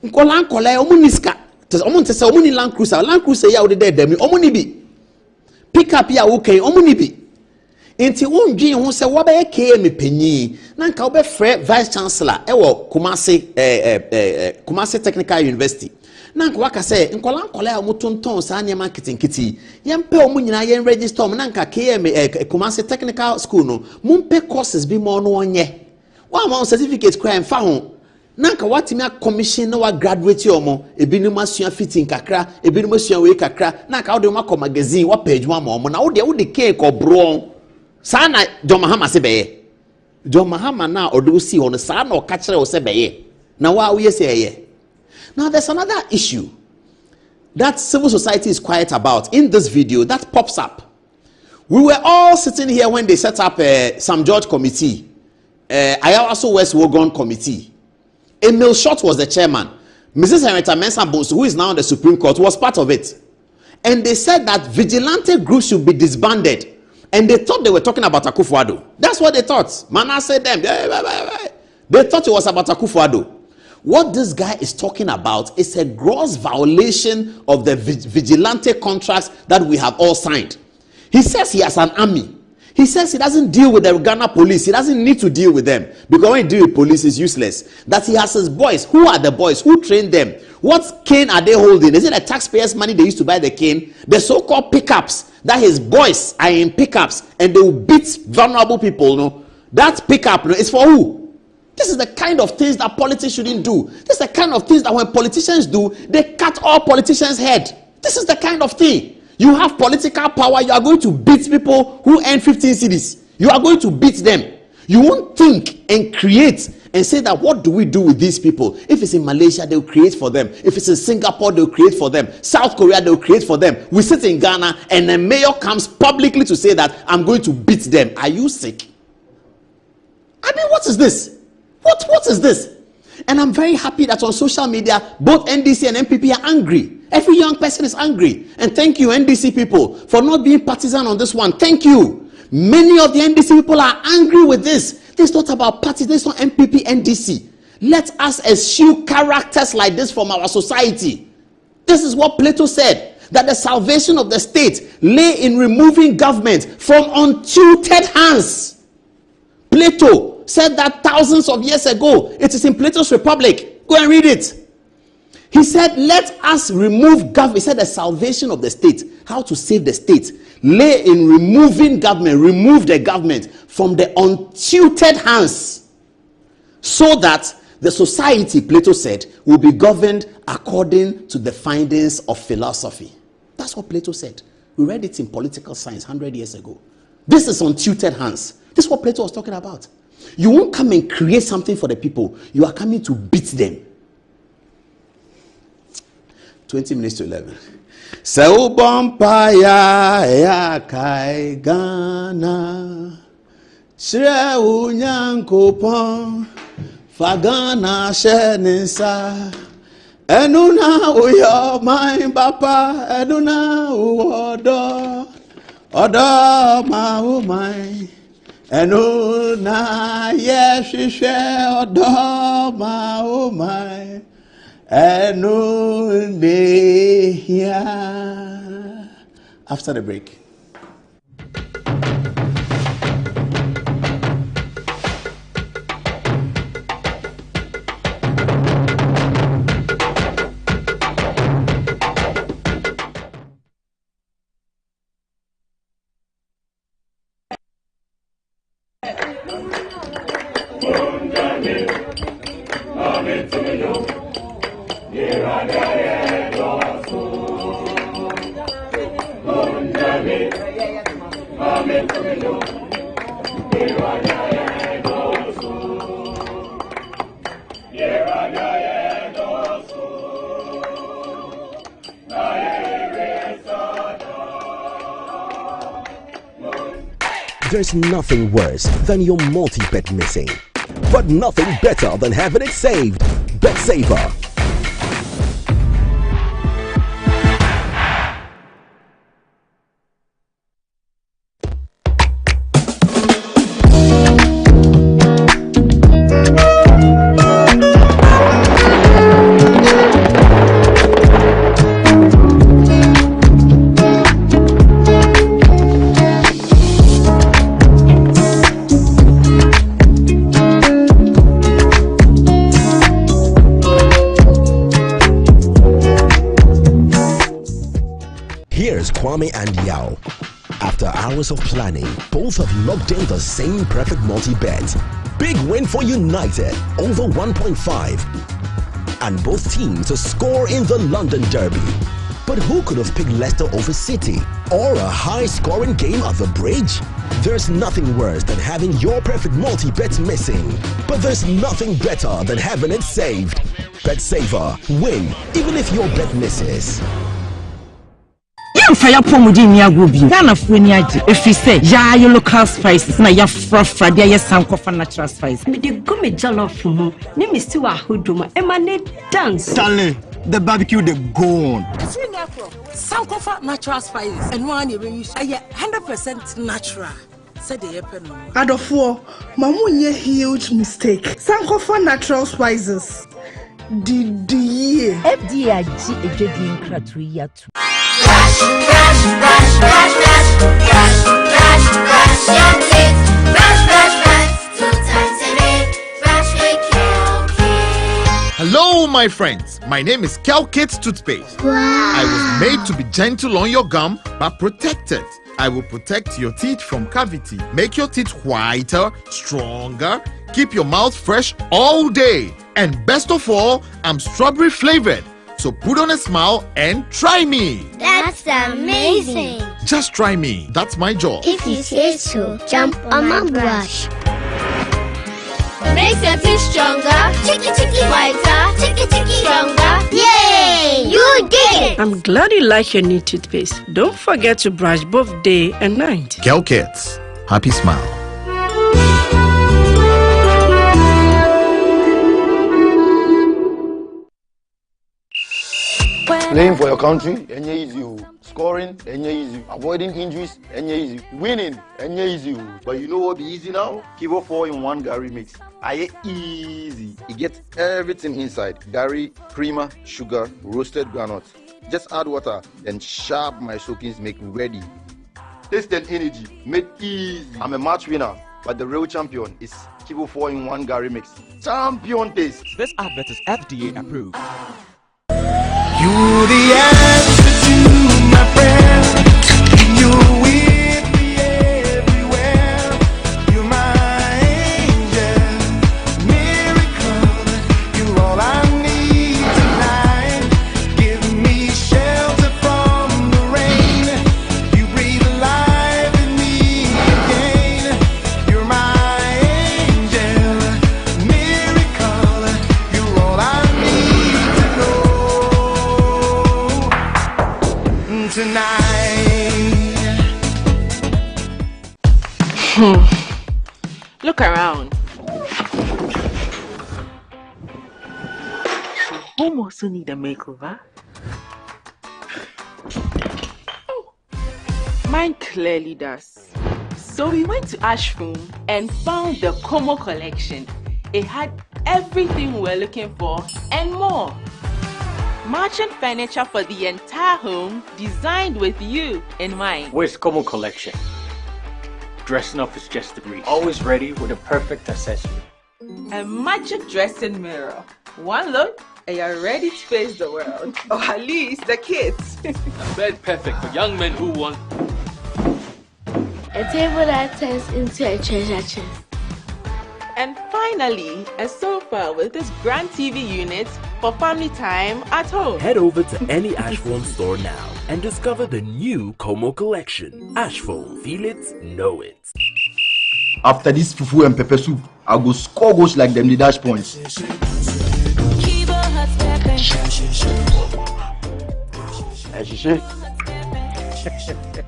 Nkola omuniska, omunte se omuni Land Cruiser ya ode de demi, omuni bi. Pick up ya okay, omuni bi. Enti wondwen ho se wo be KMA panyi, na nka wo be frɛ vice chancellor ewo Kumasi Technical University. Na nka waka se nkola a mutonton sa nneema kitinkiti. Yempe omu nyina yen register om na nka KMA Kumasi Technical School no, mumpe courses bi mo no onye. Wa ma certificate kwa emfa ho. Nanka watimi a commission na wa graduate yomo ebinim asua fitting kakra ebinim asua we kakra nanka wo de ma magazine wa page ma mo na wo de cake obro sa na John Mahama se beye John Mahama na odo si ho no sa na o ka kire wo se beye na wa wo yesi eye. Now there's another issue that civil society is quiet about in this video that pops up. We were all sitting here when they set up Sam George committee, Ayawaso West Wogon committee. Emil Short was the chairman. Mrs. Henrietta Mensah-Bonsu, who is now on the Supreme Court, was part of it. And they said that vigilante groups should be disbanded. And they thought they were talking about Akufo-Addo. That's what they thought. Mana said them. They thought it was about Akufo-Addo. What this guy is talking about is a gross violation of the vigilante contracts that we have all signed. He says he has an army. He says he doesn't deal with the Ghana police. He doesn't need to deal with them. Because when you deal with police, it's useless. That he has his boys. Who are the boys? Who trained them? What cane are they holding? Is it the taxpayers' money they used to buy the cane? The so-called pickups. That his boys are in pickups. And they will beat vulnerable people. No? That pickup is for who? This is the kind of things that politics shouldn't do. This is the kind of things that when politicians do, they cut all politicians' head. This is the kind of thing. You have political power, you are going to beat people who earn 15 cedis. You are going to beat them. You won't think and create and say that what do we do with these people? If it's in Malaysia, they'll create for them. If it's in Singapore, they'll create for them. South Korea, they'll create for them. We sit in Ghana and the mayor comes publicly to say that I'm going to beat them. Are you sick? I mean, what is this? What is this? And I'm very happy that on social media, both NDC and MPP are angry. Every young person is angry. And thank you, NDC people, for not being partisan on this one. Thank you. Many of the NDC people are angry with this. This is not about party. This is not MPP, NDC. Let us eschew characters like this from our society. This is what Plato said, that the salvation of the state lay in removing government from untutored hands. Plato said that thousands of years ago. It is in Plato's Republic. Go and read it. He said, let us remove government. He said the salvation of the state, how to save the state, lay in removing government, remove the government from the untutored hands, so that the society, Plato said, will be governed according to the findings of philosophy. That's what Plato said. We read it in political science 100 years ago. This is untutored hands. This is what Plato was talking about. You won't come and create something for the people. You are coming to beat them. 20 minutes to 11. Saubompaya ya kai Ghana Shre unyankopon Fagana shenisa Enuna uyo my papa Enuna uodo Odo ma umai Enuna yeshishe Odo ma umai After the break.
There's nothing worse than your multi-bet missing, but nothing better than having it saved. BetSaver. Kwame and Yao. After hours of planning, both have locked in the same perfect multi-bet. Big win for United, over 1.5. And both teams to score in the London Derby. But who could have picked Leicester over City? Or a high-scoring game at the Bridge? There's nothing worse than having your perfect multi-bet missing. But there's nothing better than having it saved. BetSaver. Win, even if your bet misses.
Fire pomudini agubi Ghana funi aji if you say ya your local spices na ya frafra dia ya sankofa natural spice
me de go me jollof fumu ni me still ahodoma e ma ne dance
Stanley the barbecue they go on
sankofa natural spices and one you use 100% natural said the no
Adofo mamunye huge mistake sankofa natural spices the
FDA ejedi nkratru yatu
Brush your teeth. Brush 2 times a day. Brush with Kel-Kit.
Hello, my friends. My name is Kel-Kit's toothpaste.
Wow.
I was made to be gentle on your gum, but protected. I will protect your teeth from cavity, make your teeth whiter, stronger, keep your mouth fresh all day. And best of all, I'm strawberry flavored. So put on a smile and try me.
That's amazing.
Just try me. That's my job.
If you say so, jump on my brush. Makes your teeth stronger. Chicky whiter. Chicky stronger. Yay! You did it.
I'm glad you like your new toothpaste. Don't forget to brush both day and night.
Kel-Kit's. Happy smile.
Playing for your country, easy. Scoring, easy. Avoiding injuries, easy. Winning, easy. But you know what be easy now? Kivo 4-in-1 Gary mix. Easy. It gets everything inside. Gary, creamer, sugar, roasted granules. Just add water, then sharp my soakings make ready. Taste and energy, made easy. I'm a match winner, but the real champion is Kivo 4-in-1 Gary mix. Champion taste.
This advert is FDA approved.
You're the answer to my prayers. You're with me everywhere. You're my angel, miracle. You're all I need tonight. Give me shelter from the rain.
Look around. Home also need a makeover. Mine clearly does. So we went to Ashroom and found the Como collection. It had everything we're looking for and more. Matching furniture for the entire home, designed with you in mind.
Where's Como collection? Dressing up is just a breeze. Always ready with a perfect accessory.
A magic dressing mirror. One look and you're ready to face the world. Or at least the kids.
A bed perfect for young men who want
a table that turns into a treasure chest.
And finally, a sofa with this grand TV unit for family time at home.
Head over to any Ashphone store now and discover the new Como collection. Ashphone, feel it, know it.
After this fufu and pepper soup, I go score goals like them the dash points.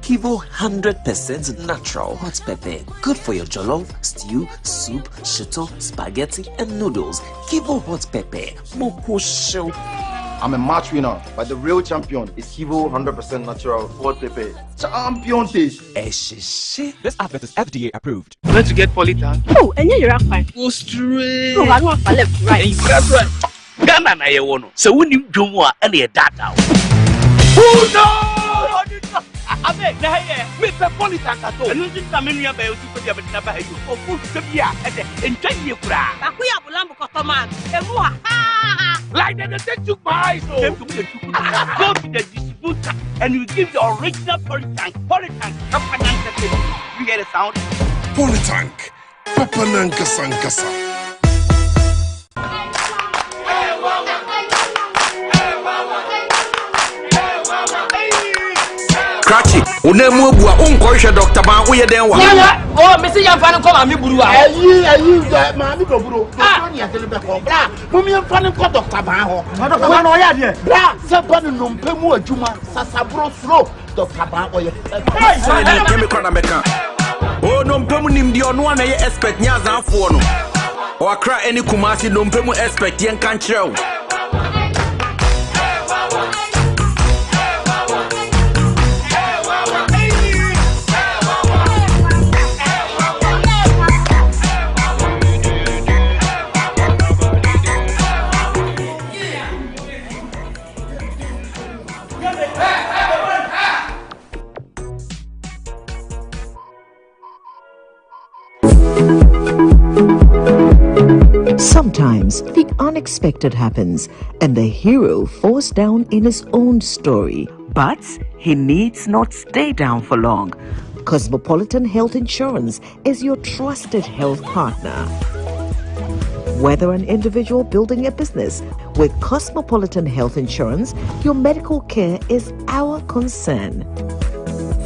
Kivo 100% natural hot pepper. Good for your jollof, stew, soup, shito, spaghetti, and noodles. Kivo hot pepper. Moko show.
I'm a match winner, but the real champion is Kivo 100% natural hot pepper. Champion taste.
This advert is FDA approved.
Where to get polytank?
Oh, and you're fine.
Go straight.
No, I want to left, right.
That's right.
Ghana na ye wono. So when you do more and ye data.
Who knows? Abe, na here. Mr. Polytank ato.
And you just come in here by you to be na ba you. For food to be and enjoy you kura.
Akuya bulambo customer. Emua.
Like they take you by so. Go to the distributor and you give the original Polytank. Polytank. You hear the sound?
Polytank. Papananka Sankasa.
Cratchy, unemu bua unkoisha Dr. Ban uye denwa.
Oh, Mr. Yamfan come and me buru.
Ayi, mami ko buru. Tony adelebe ko bra. Mumi yamfan ko Dr. Ban ho. Dr. Ban o ya de. Bra, se ban no mpemu adwuma sasabro slow Dr. Ban o ye.
Say ni kemi kwa na meka. Oh, no mpemu nim di ono na ye expert nya zanfo no. O akra any Kumasi no mpemu expert yen kan kire.
Sometimes the unexpected happens and the hero falls down in his own story. But he needs not stay down for long. Cosmopolitan Health Insurance is your trusted health partner. Whether an individual building a business, with Cosmopolitan Health Insurance, your medical care is our concern.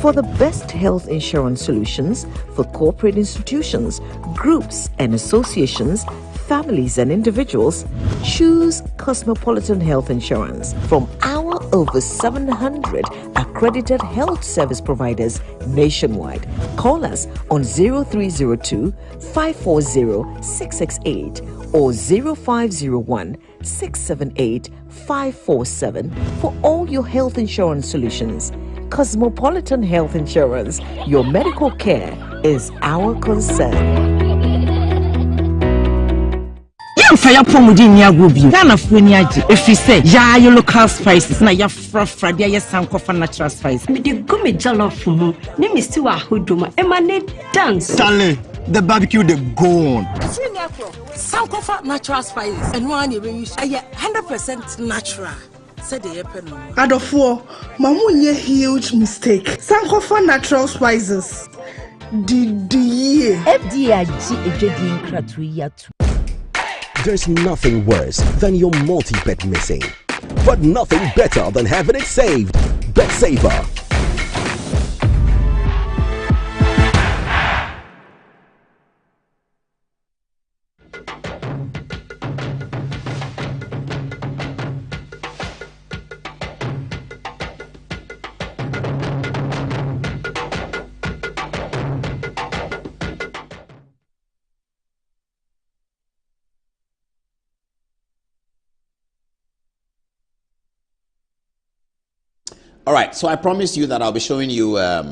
For the best health insurance solutions for corporate institutions, groups and associations, families and individuals, choose Cosmopolitan Health Insurance from our over 700 accredited health service providers nationwide. Call us on 0302 540 668 or 0501 678 547 for all your health insurance solutions. Cosmopolitan Health Insurance, your medical care is our concern.
Fire pomudi ni agobi Ghana fuani age efise ya your local spices na ya frafra dia ya sankofa natural spice
me de go me jollof mu ni Ministerial ahodoma emanate dance
Stanley, the barbecue they go on.
Sankofa natural spices and one you use 100% natural. Said the happen no.
Adofo, mamu huge mistake. Sankofa natural spices. FDA.
There's nothing worse than your multi-bet missing, but nothing better than having it saved. Bet Saver.
All right, so I promised you that I'll be showing you a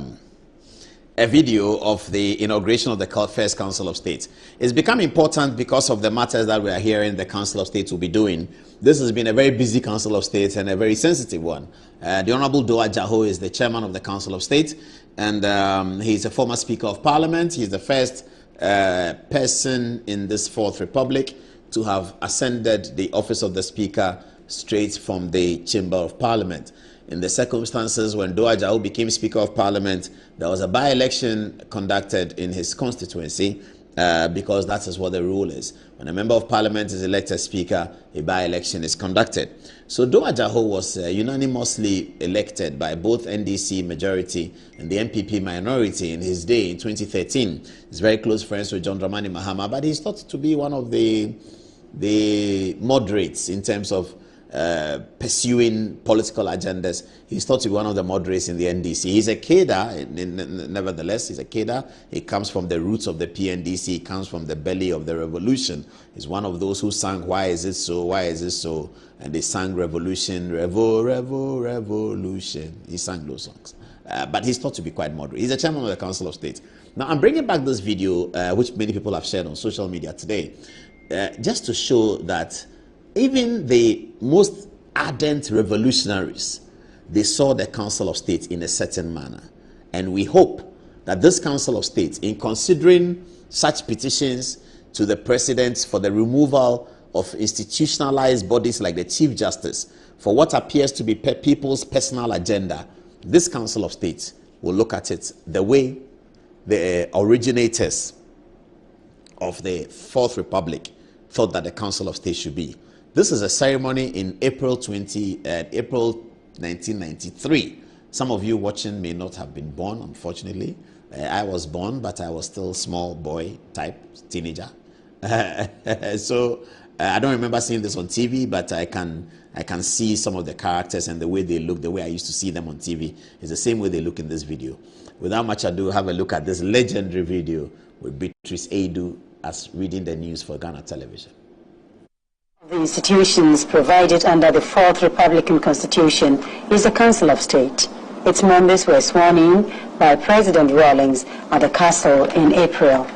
video of the inauguration of the First Council of State. It's become important because of the matters that we are hearing the Council of State will be doing. This has been a very busy Council of State and a very sensitive one. The Honorable Doa Jaho is the chairman of the Council of State, and he's a former Speaker of Parliament. He's the first person in this Fourth Republic to have ascended the office of the Speaker straight from the Chamber of Parliament. In the circumstances when Doa Jaho became Speaker of Parliament, there was a by-election conducted in his constituency because that is what the rule is. When a member of Parliament is elected Speaker, a by-election is conducted. So Doa Jaho was unanimously elected by both NDC majority and the MPP minority in his day in 2013. He's very close friends with John Dramani Mahama, but he's thought to be one of the moderates in terms of pursuing political agendas. He's thought to be one of the moderates in the NDC. He's a cadre, nevertheless, he's a cadre. He comes from the roots of the PNDC. He comes from the belly of the revolution. He's one of those who sang, "Why is it so? Why is it so?" And they sang revolution, revolution. He sang those songs. But he's thought to be quite moderate. He's the chairman of the Council of State. Now, I'm bringing back this video, which many people have shared on social media today, just to show that even the most ardent revolutionaries, they saw the Council of State in a certain manner. And we hope that this Council of State, in considering such petitions to the President for the removal of institutionalized bodies like the Chief Justice, for what appears to be people's personal agenda, this Council of State will look at it the way the originators of the Fourth Republic thought that the Council of State should be. This is a ceremony in April 1993. Some of you watching may not have been born, unfortunately. I was born, but I was still small boy type, teenager. So I don't remember seeing this on TV, but I can see some of the characters and the way they look, the way I used to see them on TV is the same way they look in this video. Without much ado, have a look at this legendary video with Beatrice Edu as reading the news for Ghana Television.
The institutions provided under the Fourth Republican Constitution is the Council of State. Its members were sworn in by President Rawlings at the Castle in April.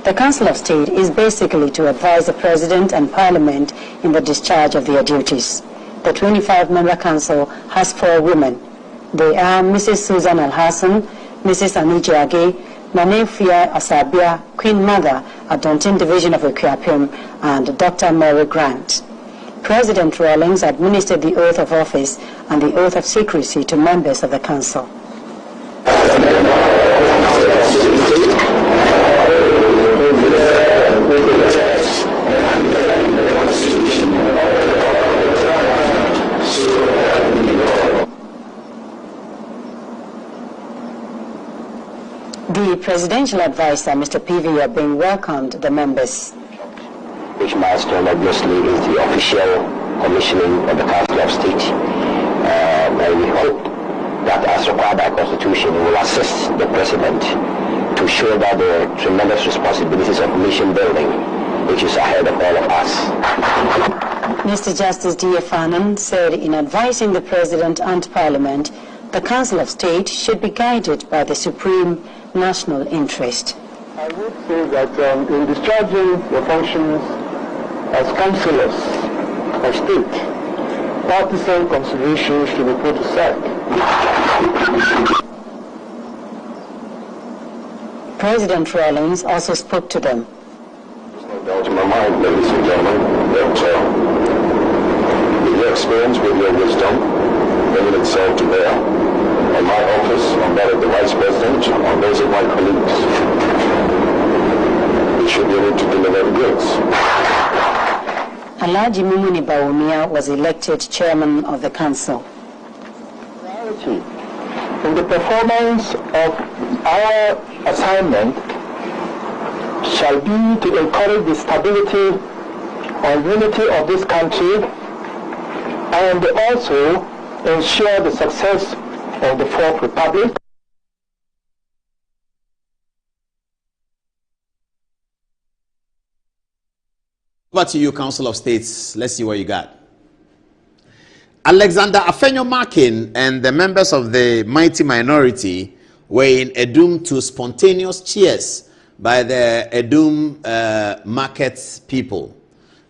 The Council of State is basically to advise the President and Parliament in the discharge of their duties. The 25-member Council has 4 women. They are Mrs. Susan Al-Hassan, Mrs. Anija Age, Nanefia Asabia, Queen Mother at Dontin Division of Equiapim, and Dr. Mary Grant. President Rawlings administered the oath of office and the oath of secrecy to members of the Council. The presidential advisor, Mr. P.V. Obeng, welcomed the members.
Which milestone obviously is the official commissioning of the Council of State. And we hope that as required by Constitution, we will assist the President to show that the tremendous responsibilities of nation building, which is ahead of all of us.
Mr. Justice D.F. Anand said in advising the President and Parliament, the Council of State should be guided by the supreme national interest.
I would say that in discharging your functions as councillors of state, partisan considerations should be put aside.
President Rawlings also spoke to them.
There's no doubt in my mind, ladies and gentlemen, that with your experience, with your wisdom, bringing itself to bear, on my office, on that of the Vice President, on those of my colleagues, we should be able to deliver the goods.
Alhaji Mumuni Bawumia was elected chairman of the council.
Priority in the performance of our assignment shall be to encourage the stability and unity of this country and also ensure the success of the Fourth Republic.
Over to you, Council of States. Let's see what you got. Alexander Afenyo-Markin and the members of the mighty minority were in Edum to spontaneous cheers by the Edum market people.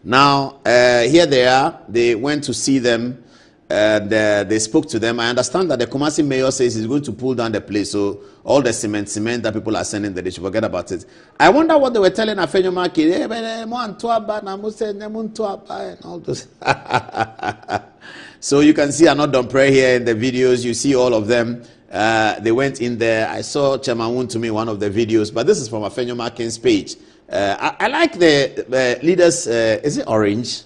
Now, here they are. They went to see them. They spoke to them. I understand that the Kumasi mayor says he's going to pull down the place. So all the cement that people are sending, that they should forget about it. I wonder what they were telling Afenyo-Markin. And all those. So you can see Anodon Prayer here in the videos. You see all of them. They went in there. I saw Chairman Wuntumi one of the videos, but this is from Afenyo-Markin's page. I like the leaders. Is it orange?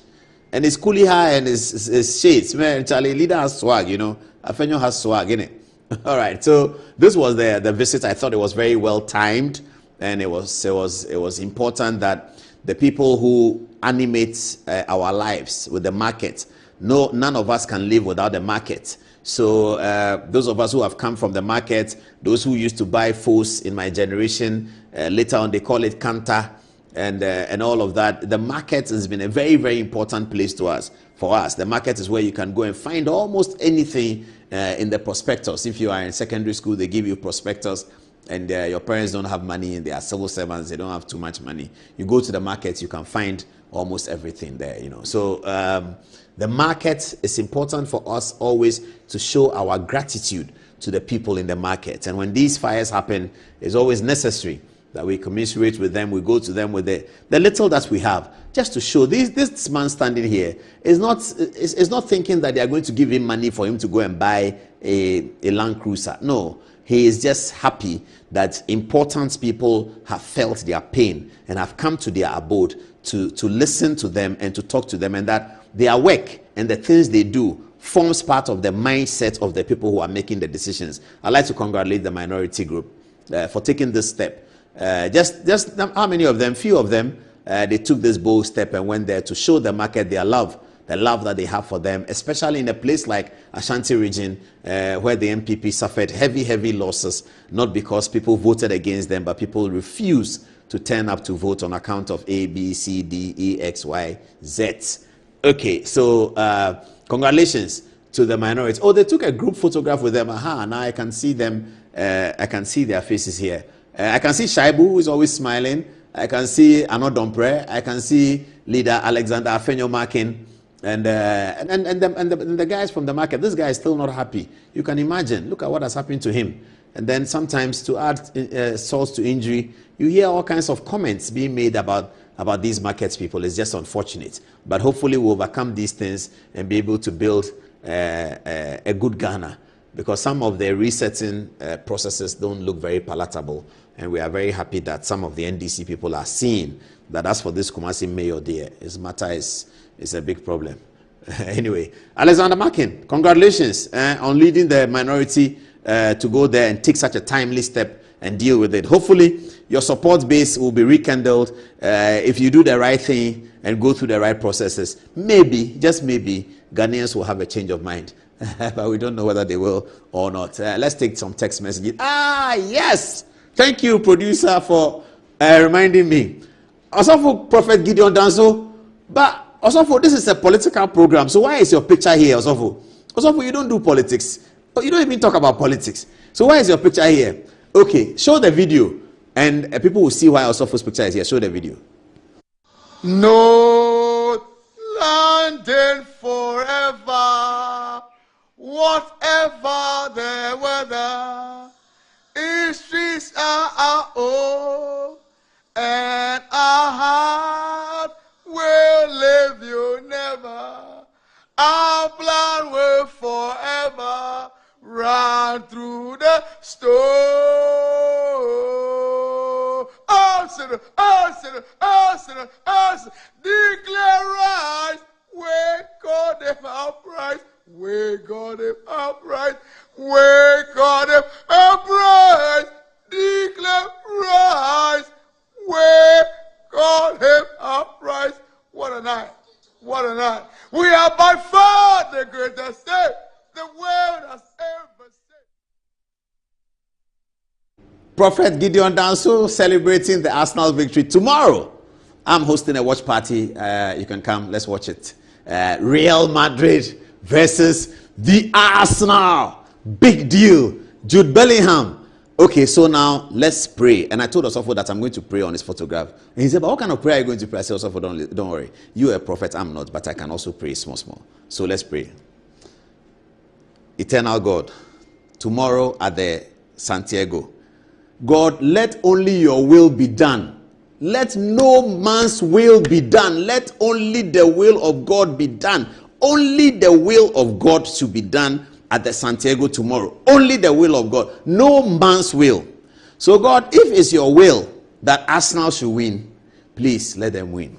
And his coolie hair and his shades. Man, Charlie, leader has swag, you know. Afenyo has swag, innit? All right. So this was the visit. I thought it was very well timed, and it was important that the people who animate our lives with the market. No, none of us can live without the market. So those of us who have come from the market, those who used to buy foods in my generation, later on they call it kanta, and all of that. The market has been a very, very important place to us. For us, the market is where you can go and find almost anything in the prospectus. If you are in secondary school, they give you prospectus, and your parents don't have money, and they are civil servants, they don't have too much money. You go to the market, you can find almost everything there, you know. So the market is important for us always to show our gratitude to the people in the market. And when these fires happen, it's always necessary that we commiserate with them. We go to them with the little that we have, just to show this man standing here is not thinking that they are going to give him money for him to go and buy a Land Cruiser. No, he is just happy that important people have felt their pain and have come to their abode to listen to them and to talk to them, and that their work and the things they do forms part of the mindset of the people who are making the decisions. I'd like to congratulate the minority group for taking this step. Just how many of them? Few of them, they took this bold step and went there to show the market their love, the love that they have for them, especially in a place like Ashanti region, where the MPP suffered heavy losses, not because people voted against them, but people refused to turn up to vote on account of A, B, C, D, E, X, Y, Z. Okay, so congratulations to the minorities. Oh, they took a group photograph with them. Aha, now I can see them. I can see their faces here. I can see Shaibu, who is always smiling. I can see Anodon Prayer. I can see leader Alexander Afenyo-Markin. And the guys from the market. This guy is still not happy. You can imagine. Look at what has happened to him. And then sometimes, to add salt to injury, you hear all kinds of comments being made about these markets people. It's just unfortunate. But hopefully we'll overcome these things and be able to build a good Ghana, because some of the resetting processes don't look very palatable. And we are very happy that some of the NDC people are seeing that as for this Kumasi mayor there, his matter is a big problem. Anyway, Alexander Markin, congratulations on leading the minority to go there and take such a timely step and deal with it. Hopefully, your support base will be rekindled if you do the right thing and go through the right processes. Maybe, just maybe, Ghanaians will have a change of mind. But we don't know whether they will or not. Let's take some text messages. Yes! Thank you, producer, for reminding me. Also for Prophet Gideon Danso, but also for this is a political program. So why is your picture here, Osofo? Osofo, you don't do politics. You don't even talk about politics. So why is your picture here? Okay, show the video, and people will see why Osofo's picture is here. Show the video.
No London forever, whatever the weather, histories are our own, and our heart will live you never. Our blood will forever run through the storm. Arsenal, Arsenal, Arsenal, Arsenal. Declare rise. We got him upright. We got him upright. We got him upright. Declare rise. We got him upright. What a night. What a night. We are by far the greatest state the world has ever seen.
Prophet Gideon Danso celebrating the Arsenal victory tomorrow. I'm hosting a watch party. You can come. Let's watch it. Real Madrid versus the Arsenal. Big deal. Jude Bellingham. Okay, so now let's pray. And I told Osofo that I'm going to pray on his photograph. And he said, but what kind of prayer are you going to pray? I said, Osofo, don't worry. You are a prophet, I'm not, but I can also pray small. So let's pray. Eternal God, tomorrow at the Santiago, God, let only your will be done. Let no man's will be done. Let only the will of God be done. Only the will of God should be done at the Santiago tomorrow. Only the will of God. No man's will. So God, if it's your will that Arsenal should win, please let them win.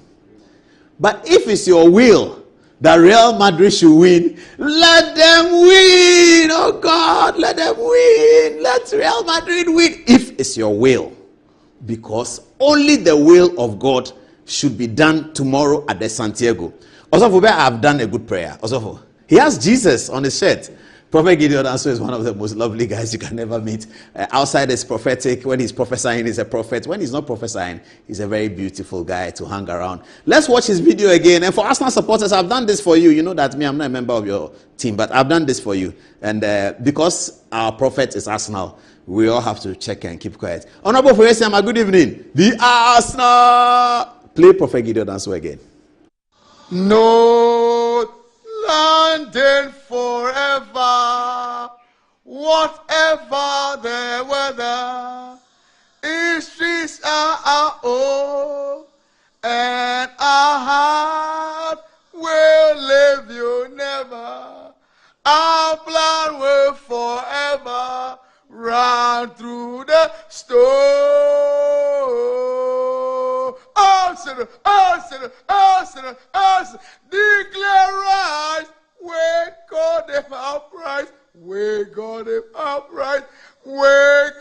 But if it's your will that Real Madrid should win, let them win. Oh God, let them win. Let Real Madrid win. If it's your will. Because only the will of God should be done tomorrow at the Santiago. Also, I've done a good prayer. Also, he has Jesus on his shirt. Prophet Gideon also is one of the most lovely guys you can never meet. Outside is prophetic. When he's prophesying, he's a prophet. When he's not prophesying, he's a very beautiful guy to hang around. Let's watch his video again. And for Arsenal supporters, I've done this for you. You know that I'm not a member of your team, but I've done this for you. And because our prophet is Arsenal, we all have to check and keep quiet. Honorable Fuyesiama, good evening. The Arsenal. Play Prophet Gideon also again.
No London forever, whatever the weather, histories are our own, and our heart will leave you never. Our blood will forever run through the storm. Arsenal, Arsenal, Arsenal, Arsenal, declare rise. We got them upright. We got them upright. We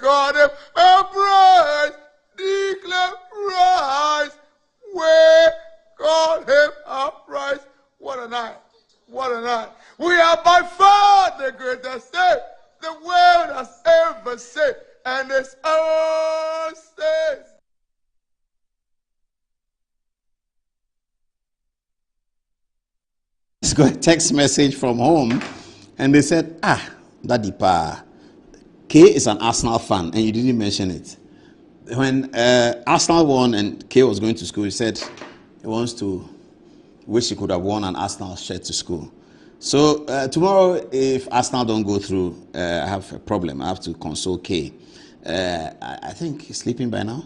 got them upright. Declare rise. We got him upright. What a night. What a night. We are by far the greatest state the world has ever seen. And it's our state.
Got a text message from home and they said, Daddy Pa, K is an Arsenal fan and you didn't mention it. When Arsenal won and K was going to school, he said he wants to wish he could have worn an Arsenal shirt to school. So tomorrow, if Arsenal don't go through, I have a problem. I have to console K. I think he's sleeping by now.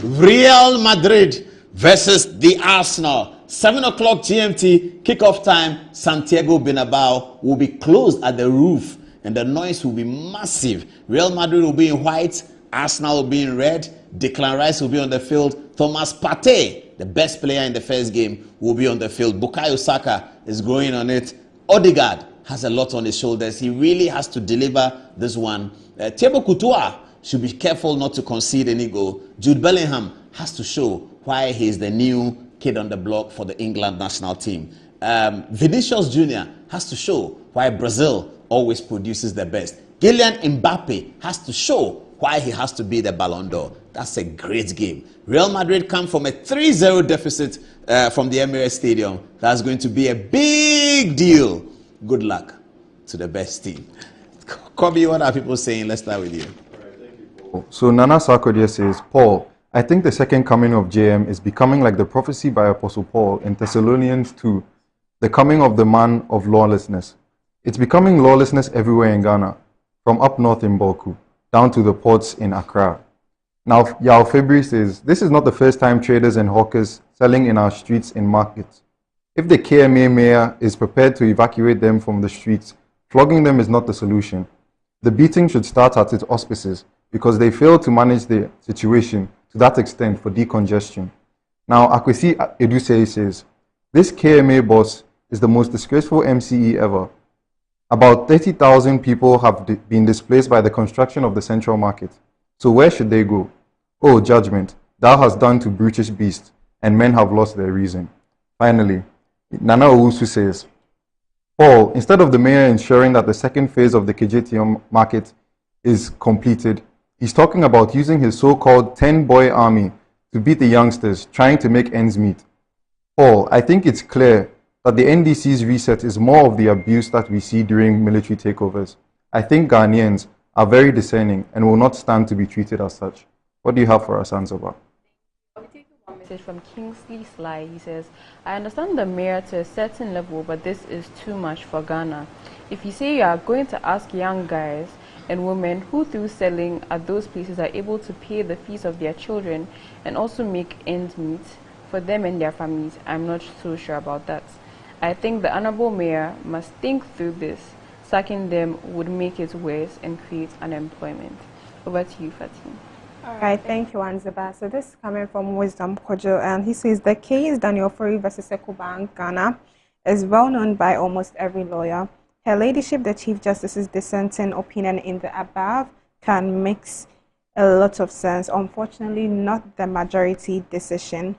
Real Madrid versus the Arsenal. 7 o'clock GMT, kickoff time, Santiago Bernabeu will be closed at the roof and the noise will be massive. Real Madrid will be in white, Arsenal will be in red, Declan Rice will be on the field, Thomas Partey, the best player in the first game, will be on the field. Bukayo Saka is growing on it. Odegaard has a lot on his shoulders. He really has to deliver this one. Thibaut Courtois should be careful not to concede any goal. Jude Bellingham has to show why he's the new kid on the block for the England national team. Vinicius Jr. has to show why Brazil always produces the best. Kylian Mbappe has to show why he has to be the Ballon d'Or. That's a great game. Real Madrid come from a 3-0 deficit from the Emirates Stadium. That's going to be a big deal. Good luck to the best team. Kobe, what are people saying? Let's start with you.
So Nana Sarkodie says, Paul, I think the second coming of JM is becoming like the prophecy by Apostle Paul in Thessalonians 2, the coming of the man of lawlessness. It's becoming lawlessness everywhere in Ghana, from up north in Boku, down to the ports in Accra. Now, Yao February says, this is not the first time traders and hawkers selling in our streets in markets. If the KMA mayor is prepared to evacuate them from the streets, flogging them is not the solution. The beating should start at its auspices, because they failed to manage the situation to that extent for decongestion. Now, Akwesi Edusei says, this KMA boss is the most disgraceful MCE ever. About 30,000 people have been displaced by the construction of the central market. So where should they go? Oh, judgment, thou hast done to brutish beasts, and men have lost their reason. Finally, Nana Owusu says, Paul, instead of the mayor ensuring that the second phase of the KJTM market is completed, he's talking about using his so-called 10-boy army to beat the youngsters trying to make ends meet. Paul, I think it's clear that the NDC's reset is more of the abuse that we see during military takeovers. I think Ghanaians are very discerning and will not stand to be treated as such. What do you have for us, Ansoba?
I'll be taking one message from Kingsley Sly. He says, I understand the mayor to a certain level, but this is too much for Ghana. If you say you are going to ask young guys and women who through selling at those places are able to pay the fees of their children and also make ends meet for them and their families, I'm not so sure about that. I think the Honorable Mayor must think through this. Sacking them would make it worse and create unemployment. Over to you, Fatim.
All right, thank you, Anzaba. So this is coming from Wisdom Kojo, and he says the case Daniel Fori versus Ecobank Ghana is well known by almost every lawyer. Her Ladyship, the Chief Justice's dissenting opinion in the above can make a lot of sense. Unfortunately, not the majority decision.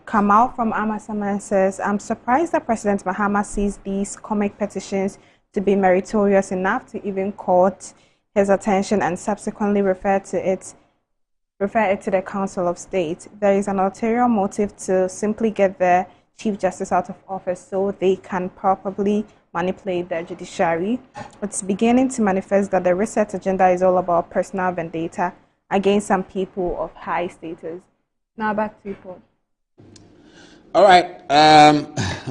Kamal from Amasama says, I'm surprised that President Mahama sees these comic petitions to be meritorious enough to even court his attention and subsequently refer it to the Council of State. There is an ulterior motive to simply get the Chief Justice out of office so they can properly manipulate the judiciary. It's beginning to manifest that the reset agenda is all about personal vendetta against some people of high status. Now back to you, Paul.
All right,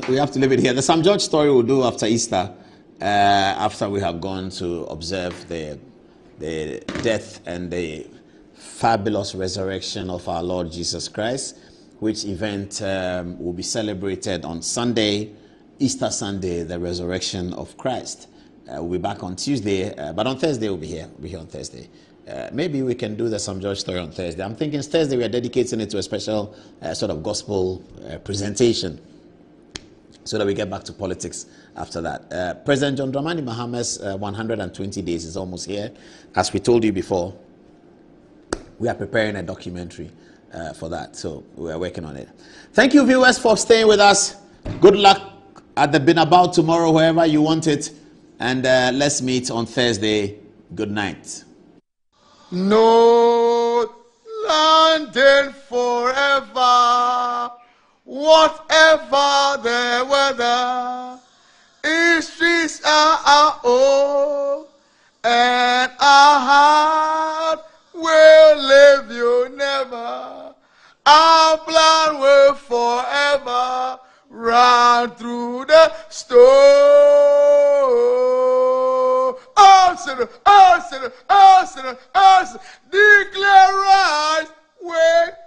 we have to leave it here. The Sam George story we'll do after Easter, after we have gone to observe the death and the fabulous resurrection of our Lord Jesus Christ, which event will be celebrated on Sunday, Easter Sunday, the resurrection of Christ. We'll be back on Tuesday, but on Thursday we'll be here. We'll be here on Thursday. Maybe we can do the Sam George story on Thursday. I'm thinking Thursday we are dedicating it to a special sort of gospel presentation so that we get back to politics after that. President John Dramani Mahama's 120 days is almost here. As we told you before, we are preparing a documentary for that, so we are working on it. Thank you, viewers, for staying with us. Good luck at the Binabout tomorrow, wherever you want it, and let's meet on Thursday. Good night.
No London forever, whatever the weather, histories are our own, and our heart will leave you never. Our blood will forever run through the storm. Declare rise, wake